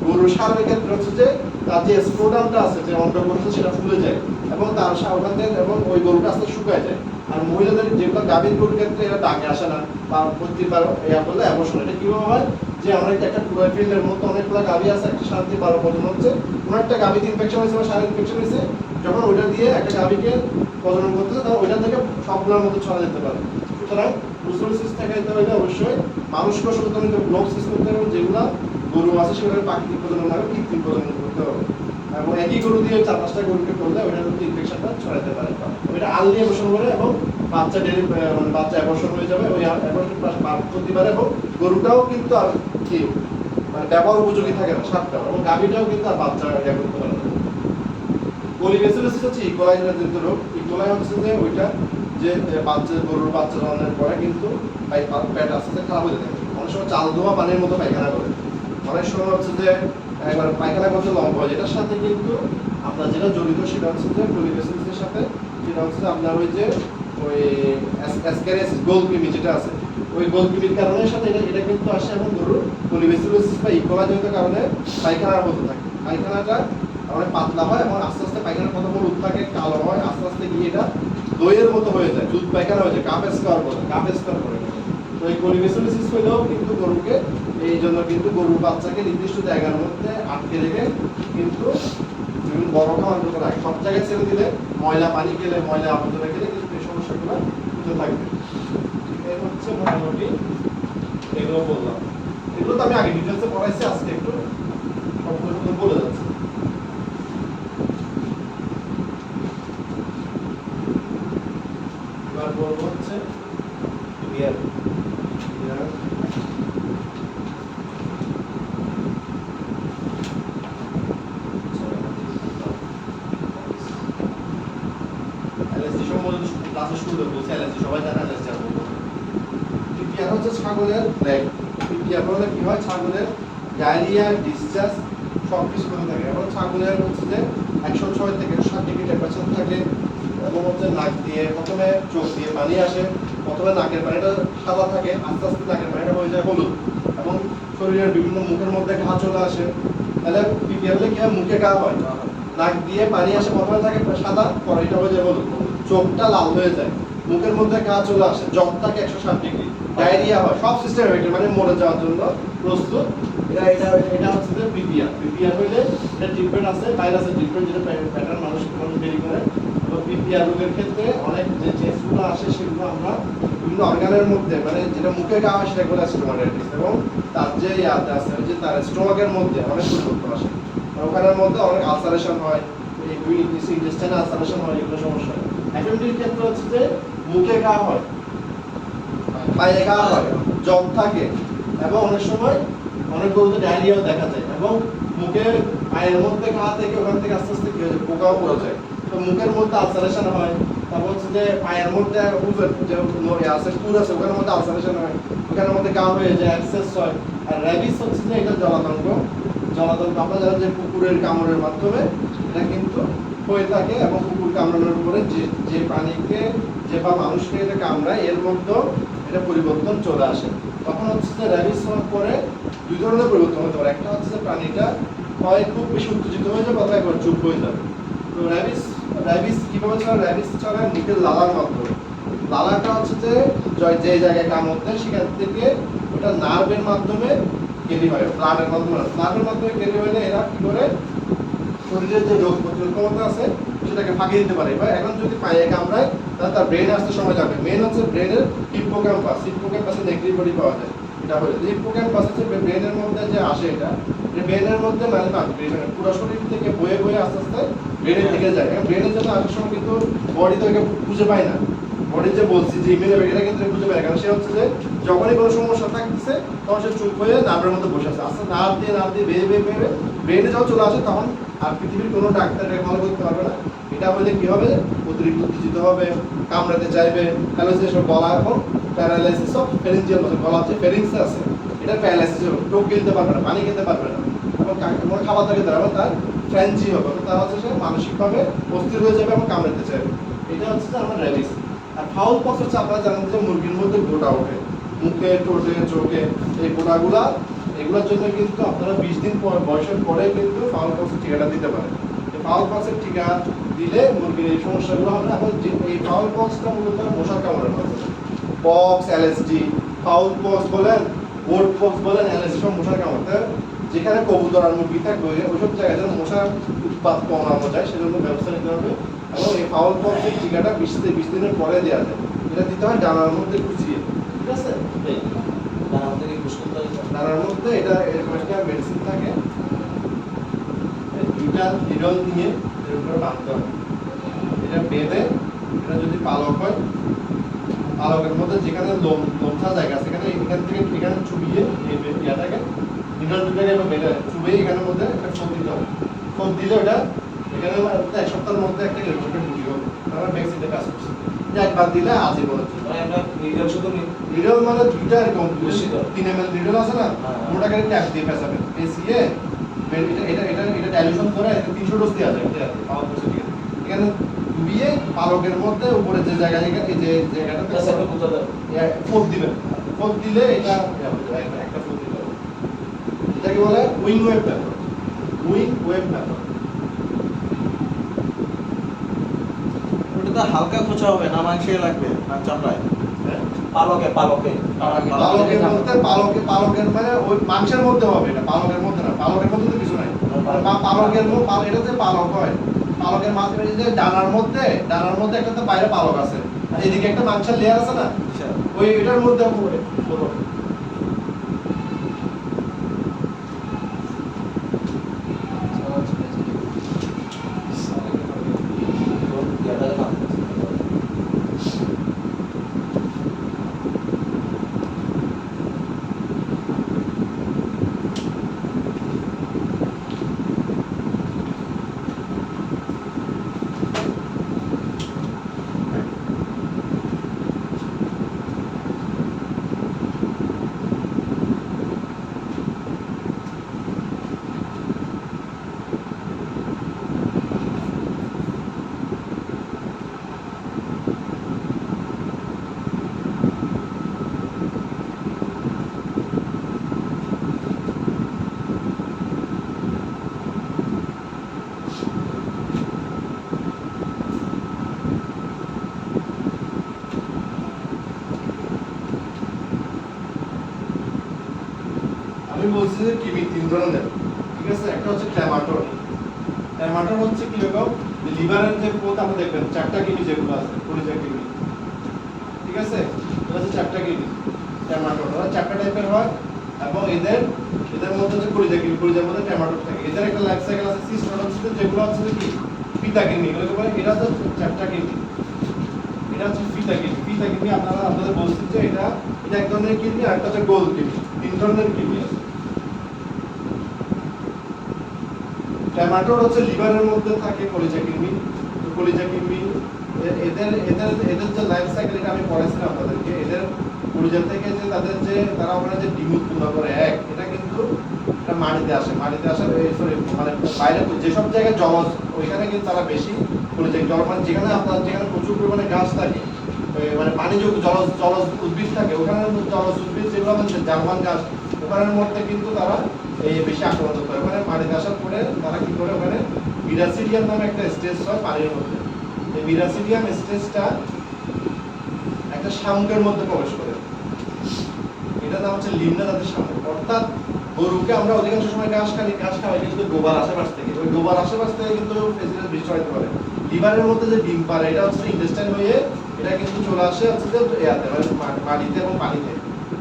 গরুর ষাঁড়ের ক্ষেত্রে হচ্ছে যে তার যে স্ক্রোটামটা আছে, যে অন্ডকোষ সেটা ফুলে যায় এবং তার ওখান থেকে এবং ওই গরুটা আস্তে শুকায় যায়। আর মহিলাদের যেগুলো গাভীর গরুর ক্ষেত্রে এটা দাগে আসে না বা প্রতিবার বললে অ্যাবর্শন। এটা কিভাবে হয়, যে আমরা একটা পুরো ফিল্ডের মধ্যে অনেকগুলো গাভী আছে, একটা শান্তি 12 প্রজনন হচ্ছে, কোনো একটা গাভীতে ইনফেকশন হয়েছে বা ষাঁড়ের ইনফেকশন হয়েছে, যখন ওইটা দিয়ে একটা গাভীকে প্রজনন করতেছে তখন ওইটা থেকে সবগুলোর মধ্যে ছড়া যেতে পারে। সুতরাং ব্রুসেলোসিস ঠেকাইতে হলে অবশ্যই মানুষকে সচেতন হতে হবে, ব্লক সিস্টেম করতে হবে, যেগুলো গরু আছে সেগুলো প্রাকৃতিক প্রজনন হবে, কৃত্রিম প্রজনন করতে হবে। এবং একই গরু দিয়ে 4-5টা গরুকে করলে ওইটার মধ্যে ইনফেকশনটা ছড়াতে পারে। ওইটা আর্লি অ্যাবর্শন করে এবং বাচ্চা বাচ্চা অ্যাবর্শন হয়ে যাবে ওই অ্যাবর্শন করতে পারে এবং গরুটাও কিন্তু আর কি মানে ব্যবহার উপযোগী থাকে না, সারটা, এবং গাভীটাও কিন্তু আর বাচ্চা ইয়া করতে পারে না। কোলিবেসিলোসিস হচ্ছে ইকোলাই জনিত রোগ। ইকোলাই হচ্ছে যে ওইটা যে গরুর বাচ্চা জন্মের পরে কিন্তু পেট আস্তে আস্তে খারাপ হয়ে যায়। অনেক সময় চাল ধোয়া পানির মতো পায়খানা করে, অনেক সময় হচ্ছে যে একবার পায়খানা করতে লম্বা হয়। এটার সাথে কিন্তু আপনার যেটা জড়িত সেটা হচ্ছে যে কোলিবেসিলোসিসের সাথে, যেটা হচ্ছে আপনার ওই যে ওই অ্যাসক্যারিয়াসিস গোলকৃমি যেটা আছে, ওই গোলকৃমির কারণে সাথে এটা কিন্তু আসে এবং গরুর কোলিবেসিলোসিস বা ইকোলাই জনিত কারণে পায়খানার মতো থাকে। পায়খানাটা অনেক পাতলা হয় এবং আস্তে আস্তে পায়খানার প্রথম রূপ থাকে কালো হয়, আস্তে আস্তে গিয়ে এটা দইয়ের মতো হয়ে যায়, দুধ পায়খানা হয়ে যায়, কাপেস্কার করে। তো এই কোলিবেসিলোসিস হলেও কিন্তু গরুকে এই জন্য কিন্তু গরুর বাচ্চাকে নির্দিষ্ট জায়গার মধ্যে আটকে রেখে কিন্তু বিভিন্ন বড় খাওয়ার করতে লাগে। সব জায়গায় ছেড়ে দিলে, ময়লা পানি খেলে, ময়লা আবর্জনা খেলে কিন্তু এই সমস্যাগুলো হতে থাকবে। এই হচ্ছে মোটামুটি এগুলো বললাম। এগুলো তো আমি আগে ডিটেলসে পড়াইছি, আজকে একটু সবগুলো বলে যাচ্ছে। এবার বলবো হচ্ছে বিয়ার। অ্যালার্জি সম্বন্ধে ক্লাসে শুরুতে বলছি, অ্যালার্জি সবাই জানে, অ্যালার্জি আর বলবো না। পিপিআর হচ্ছে ছাগলের ব্ল্যাক। পিপিআর হলে কি হয়, ছাগলের ডায়রিয়া, ডিসচার্জ সব কিছু করে থাকে। এবং ছাগলের হচ্ছে যে 106 থেকে 107 ডিগ্রি টেম্পারেচার থাকে এবং হচ্ছে নাক দিয়ে প্রথমে চোখ দিয়ে পানি আসে, প্রথমে নাকের পানিটা সাদা থাকে, আস্তে আস্তে নাকের পানিটা হয়ে যায় হলুদ এবং শরীরের বিভিন্ন মুখের মধ্যে ঘা চলে আসে। তাহলে পিপিআর হলে কি হয়, মুখে ঘা হয়, নাক দিয়ে পানি আসে, প্রথমে থাকে সাদা, পরে এটা হয়ে যায় হলুদ, চোখটা লাল হয়ে যায়, মুখের মধ্যে ঘা চলে আসে, জ্বর থাকে 107 ডিগ্রি, ডায়রিয়া হয়, সব সিস্টেম মানে মরে যাওয়ার জন্য প্রস্তুত। এটা হচ্ছে যে পিপিআর হইলে এটা ট্রিটমেন্ট আছে, ভাইরাসের ট্রিটমেন্ট, যেটা প্যাটার্ন মানুষ বেরি করে। এবং পিপিআর রোগের ক্ষেত্রে অনেক যে টেস্টগুলো আসে সেগুলো আমরা বিভিন্ন অর্গানের মধ্যে মানে যেটা মুখে খাওয়া হয় সেটা বলে স্টোমাটাইটিস, এবং তার যে ইয়াতে আছে যে তার স্টোমাকের মধ্যে অনেক পরিবর্তন আসে, আর ওখানের মধ্যে অনেক আলসারেশন হয়, ইন্টেস্টাইন আলসারেশন হয়, এগুলো সমস্যা হয়। এফএমডির ক্ষেত্রে হচ্ছে যে মুখে খাওয়া হয়, পায়ে খাওয়া হয়, জ্বর থাকে, এবং অনেক সময় অনেক গরুতে ডায়রিয়াও দেখা যায়, এবং মুখে পায়ের মধ্যে খাওয়া থেকে ওখান থেকে আস্তে আস্তে কি হয়ে যায়, পোকাও পড়ে যায়। তো মুখের মধ্যে আলসারেশন হয়, তারপর হচ্ছে যে পায়ের মধ্যে যে আছে পুর আছে ওখানের মধ্যে আলসারেশন হয়, ওখানের মধ্যে ঘা হয়ে যায়, অ্যাবসেস হয়। আর র্যাবিস হচ্ছে যে এটা জলাতঙ্ক, আপনারা জানেন যে কুকুরের কামড়ের মাধ্যমে এটা কিন্তু হয়ে থাকে, এবং কুকুর কামড়ানোর উপরে যে প্রাণীকে যে বা মানুষকে এটা কামড়ায় এর মধ্যে এটা পরিবর্তন চলে আসে। তখন হচ্ছে যে র্যাবিস হওয়ার পরে দুই ধরনের পরিবর্তন হতে পারে, একটা হচ্ছে যে প্রাণীটা হয় খুব বেশি উত্তেজিত হয়ে যাবে অথবা একবার চুপ হয়ে যাবে। তো র্যাবিস কিভাবে চলে? র্যাবিস চলে মুখের লালার মাধ্যমে। লালাটা হচ্ছে যে যে জায়গায় কামড় দেয় সেখান থেকে ওটা নার্ভের মাধ্যমে ক্যারি হয়, ব্লাডের মাধ্যমে ক্যারি হলে এরা কি করে শরীরের যে রোগ প্রতিরোধ ক্ষমতা আছে সেটাকে ফাঁকি দিতে পারে। এবার এখন যদি পায়ে কামড়ায় তাহলে তার ব্রেনে আসতে সময় যাবে। মেন হচ্ছে ব্রেনের হিপ্পোক্যাম্পাসে নেগেটিভ বডি পাওয়া যায়। এটা হলো হিপ্পোক্যাম্পাস হচ্ছে ব্রেনের মধ্যে যে আসে, এটা ব্রেনের মধ্যে মানে পুরো শরীর থেকে বয়ে বয়ে আস্তে আস্তে ব্রেনের দিকে যায়। এখন ব্রেনের জন্য আসার সময় কিন্তু বডি তো একে খুঁজে পায় না, বডি যে বলছি যে ইমিউন এটা কিন্তু খুঁজে পায় না, কারণ সে হচ্ছে যে যখনই কোনো সমস্যা থাকতেছে তখন সে চুপ হয়ে নার্ভের মধ্যে বসে আছে, আস্তে নার্ভ দিয়ে বেয়ে ব্রেনে যখন চলে আসে তখন আর পৃথিবীর কোনো ডাক্তার ভালো করতে পারবে না। এটা হলে কি হবে, অতিরিক্ত উত্তেজিত হবে, কামড়াতে চাইবে, প্যারালাইসিস গলা এবং প্যারালাইসিস অফ ফেরিঞ্জিয়াল মাসল, গলা যে ফেরিংস আছে এটা প্যারালাইসিস হবে, টোক গিলতে পারবে না, পানি খেতে পারবে না, এবং কোনো খাবার দাবার খেতে পারবে, তার ফ্র্যাঞ্জি হবে, তার হচ্ছে সে মানসিকভাবে অস্থির হয়ে যাবে এবং কামড়াতে চাইবে। এটা হচ্ছে যে আমার র্যাবিস। আর ফাউল পক্স হচ্ছে আপনারা জানেন যে মুরগির মধ্যে গোটা ওঠে মুখে, ঠোঁটে, চোখে, এই গোটাগুলা এগুলোর জন্য কিন্তু আপনারা 20 দিন বয়সের পরে কিন্তু ফাউল পক্সের টিকাটা দিতে পারেন। ফাউল পক্সের টিকা দিলে মুরগির এই সমস্যাগুলো হবে না। এখন এই ফাউল পক্সটা মূলত মশার কামড়ের মাধ্যমে, পক্স, এলএসডি, ফাউল পক্স বলেন, ওট পক্স বলেন, এলএসডি সব মশার কামড়। যেখানে কবুতর আর মুরগি থাকবে ওইসব জায়গায় যেন মশার উৎপাদ কমানো যায় সেজন্য ব্যবস্থা নিতে হবে। এবং এই ফাউল পক্সের টিকাটা 20 দিনের পরে দেওয়া যায়। এটা দিতে হয় ডানার মধ্যে খুঁচিয়ে, ঠিক আছে? ডানার মধ্যে এটা এরকম একটা মেডিসিন থাকে, দুইটা নিডল নিয়ে এর উপরে বাঁধতে হবে। এটা বেঁধে এটা যদি পালক হয়, পালকের মধ্যে যেখানে লোমথা জায়গা আছে সেখানে এখান থেকে এখানে চুবিয়ে এই ইয়াটাকে নিডল দুটাকে বেঁধে চুবিয়ে এখানের মধ্যে একটা ফোন দিতে হবে। ফোন দিলে ওটা এখানে 1 সপ্তাহের মধ্যে একটা রেজাল্ট ঢুকে হবে, তারা ভ্যাকসিনটা কাজ করছে। একবার দিলে আজীবন নিডল মানে দুইটা এরকম 3 ml নিডল আছে না, ওটাকে ট্যাপ দিয়ে ফেসাবে, ফেসিয়ে এটা ডাইলুশন করে 300 ডোজ দেওয়া যায় পাওয়ার পর থেকে। এখানে ডুবিয়ে পালকের মধ্যে উপরে যে জায়গা এই যে জায়গাটাতে ফোক দিবেন, ফোক দিলে এটা একটা ফোক দিতে হবে। এটাকে বলে wing wave method, wing wave method. ওটা তো হালকা খোঁচা হবে না, মাংসে লাগবে না চামড়ায়? পালকের মধ্যে পালকের মানে ওই মাংসের মধ্যে হবে, এটা পালকের মধ্যে না, পালকের মধ্যে তো কিছু নাই। এটা যে পালক হয়, পালকের মাঝখানে যে ডানার মধ্যে একটা তো বাইরে পালক আছে, আর এদিকে একটা মাংসের লেয়ার আছে না, ওই এটার মধ্যে পুরো আমি বলছি যে কিমি 3 ধরনের, ঠিক আছে? একটা হচ্ছে ক্ল্যামাটোর। ক্ল্যামাটোর হচ্ছে কি রকম, লিভারের যে পোত আমরা দেখবেন 4টা কিমি যেগুলো আছে, পরিচয় কিমি, ঠিক আছে? এটা হচ্ছে চ্যাপ্টা কিডনি ট্যামাটো ওরা চ্যাপ্টা টাইপের হয় এবং এদের মধ্যে হচ্ছে কলিজার মধ্যে ট্যামাটো থাকে এদের একটা লাইফ সাইকেল আছে সিস্টোডনসিস যেগুলো হচ্ছে কি পিতা কিডনি এগুলোকে বলে এটা হচ্ছে চ্যাপ্টা কিডনি এটা হচ্ছে পিতা কিডনি আপনারা আপনাদের বলছেন যে এটা এক ধরনের কিডনি আর একটা হচ্ছে গোল কিডনি তিন ধরনের কিডনি আছে ট্যামাটোর হচ্ছে লিভারের মধ্যে থাকে কলিজা কিডনি এদের যে লাইফ সাইকেল এটা আমি পড়াইছিলাম আপনাদেরকে এদের কলিজা থেকে যে তাদের যে তারা ওখানে যে ডিম উৎপন্ন করে এটা কিন্তু এটা মাটিতে আসে সরি মানে বাইরে যেসব জায়গায় জলজ ওইখানে কিন্তু তারা বেশি কলিজা জল মানে যেখানে প্রচুর পরিমাণে গাছ থাকে মানে পানিযোগ্য জলজ উদ্ভিদ থাকে ওখানে জলজ উদ্ভিদ যেগুলো আমাদের জার্মান গাছ ওখানের মধ্যে কিন্তু তারা এই বেশি আক্রান্ত করে ওখানে পানিতে আসার পরে তারা কি করে ওখানে মিরাসিডিয়াম নামে একটা স্টেজ হয় পানির মধ্যে এই মিরাসিডিয়াম স্টেজটা একটা শামুকের মধ্যে প্রবেশ করে এটার নাম হচ্ছে লিমনা জাতের শামুক অর্থাৎ গরুকে আমরা অধিকাংশ সময় ঘাস খাওয়াই কিন্তু গোবার আশেপাশ থেকে ওই গোবার আশেপাশ থেকে কিন্তু ফেসিলিটি বৃষ্টি হতে পারে লিভারের মধ্যে যে ডিম পারে এটা হচ্ছে ইন্টেস্টাইন হয়ে এটা কিন্তু চলে আসে হচ্ছে যে ইয়াতে মানে মাটিতে এবং পানিতে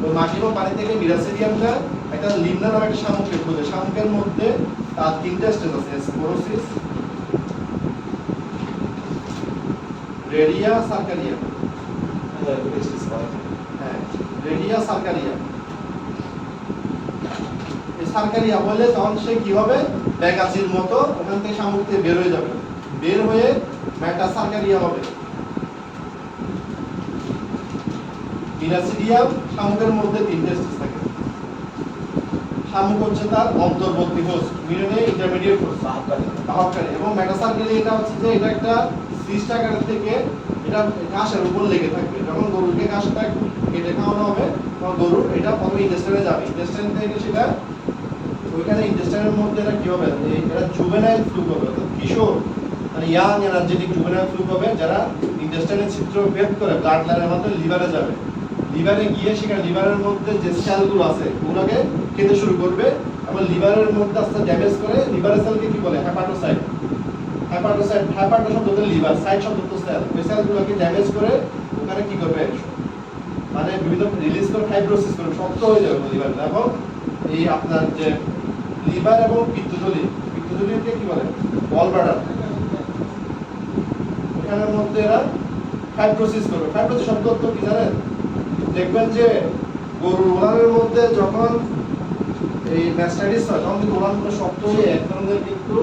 ওই মাটি এবং পানি থেকে মিরাসিডিয়ামটা একটা লিমনা নামে একটা শামুককে খোঁজে শামুকের মধ্যে তার তিনটা স্টেজ আছে স্পোরোসিস রেডিয়া সার্কারিয়া হ্যাঁ রেডিয়া সার্কারিয়া এই সার্কারিয়া বলে তখন সে কি হবে ব্যাগাসির মতো ওখান থেকে শামুক থেকে বের হয়ে যাবে বের হয়ে মেটা সার্কারিয়া হবে মিরাসিডিয়াম শামুকের মধ্যে তিনটে স্টেজ থাকে শামুক হচ্ছে তার অন্তর্বর্তী হোস্ট মিরনে ইন্টারমিডিয়েট হোস্ট বাহককারী এবং মেটাসার্কেল এটা হচ্ছে যে এটা একটা সিস্ট আকারের থেকে এটা ঘাসের উপর লেগে থাকবে যখন গরুকে ঘাসটা কেটে খাওয়ানো হবে তখন গরুর এটা প্রথমে ইন্টেস্টাইনে যাবে ইন্টেস্টাইন থেকে সেটা ওইখানে ইন্টেস্টাইনের মধ্যে এটা কি হবে এটা জুভেনাইল ফ্লুক হবে অর্থাৎ কিশোর মানে ইয়াং এনার্জেটিক জুভেনাইল ফ্লুক হবে যারা ইন্টেস্টাইনের ছিদ্র ভেদ করে ব্লাড লাইনের মাধ্যমে লিভারে যাবে লিভারে গিয়ে সেখানে লিভারের মধ্যে যে সেলগুলো আছে ওগুলোকে খেতে শুরু করবে এবং লিভারের মধ্যে আস্তে ড্যামেজ করে লিভারের সেলকে কি বলে হেপাটোসাইট শব্দ লিভার সাইট শব্দ তো সেল ওই সেলগুলোকে ড্যামেজ করে ওখানে কি করবে মানে বিভিন্ন রিলিজ করে ফাইব্রোসিস করে শক্ত হয়ে যাবে লিভারটা এবং এই আপনার যে লিভার এবং পিত্তথলিকে কি বলে গল ব্লাডার ওখানের মধ্যে এরা ফাইব্রোসিস করবে ফাইব্রোসিস শব্দ তো কি জানেন দেখবেন যে গরুর ওলানের মধ্যে যখন এই ম্যাস্টাইটিস হয় তখন কিন্তু ওলানগুলো শক্ত হয়ে এক ধরনের কিন্তু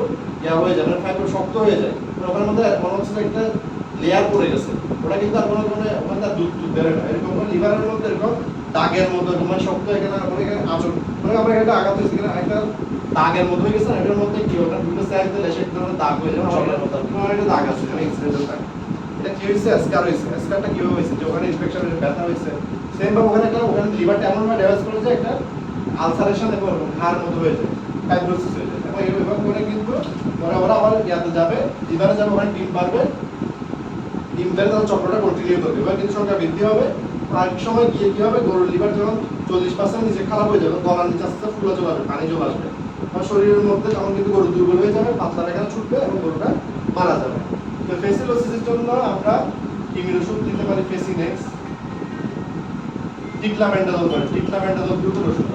হয়ে যায় মানে ফাইবার শক্ত হয়ে যায় ওখানের মধ্যে মনে হচ্ছে একটা লেয়ার পড়ে গেছে ওটা কিন্তু আর কোনো ওখানে তার দুধ বেরোয় না এরকম লিভারের মধ্যে এরকম দাগের মতো মানে শক্ত এখানে আঁচড় মানে আমরা একটা আঘাত হয়েছে কিনা একটা দাগের মতো হয়ে গেছে এটার মধ্যে কি ওটা বিভিন্ন সাইড দিলে সে ধরনের দাগ হয়ে যায় একটা দাগ আছে এখানে এক্সিডেন্টাল দাগ এটা কি হয়েছে স্কারটা কিভাবে হয়েছে যে ওখানে ইনফেকশনের ব্যথা হয়েছে সেম ভাবে ওখানে লিভারটা এমনভাবে ড্যামেজ করে যে একটা আলসারেশন এবং ঘাড় মতো হয়ে যায় ফাইব্রোসিস হয়ে যায় এবং এইভাবে করে কিন্তু ওরা আবার ইয়াতে যাবে লিভারে যাবে ওখানে ডিম পারবে ডিম বের তার চক্রটা কন্টিনিউ করবে এবার কিন্তু সংখ্যা বৃদ্ধি হবে আর এক সময় গিয়ে কি হবে গরুর লিভার যখন 40% নিচে খারাপ হয়ে যাবে গলার নিচে আস্তে ফুলে চলে আসবে পানি চলে আসবে আর শরীরের মধ্যে তখন কিন্তু গরু দুর্বল হয়ে যাবে পাতলা এখানে ছুটবে এবং গরুটা মারা যাবে তো ফেসিলোসিসের জন্য আমরা ইমিউন ওষুধ দিতে পারি ফেসিনেক্স টিক্লামেন্ডাজল করে টিক্লামেন্ডাজল গ্রুপের ওষুধ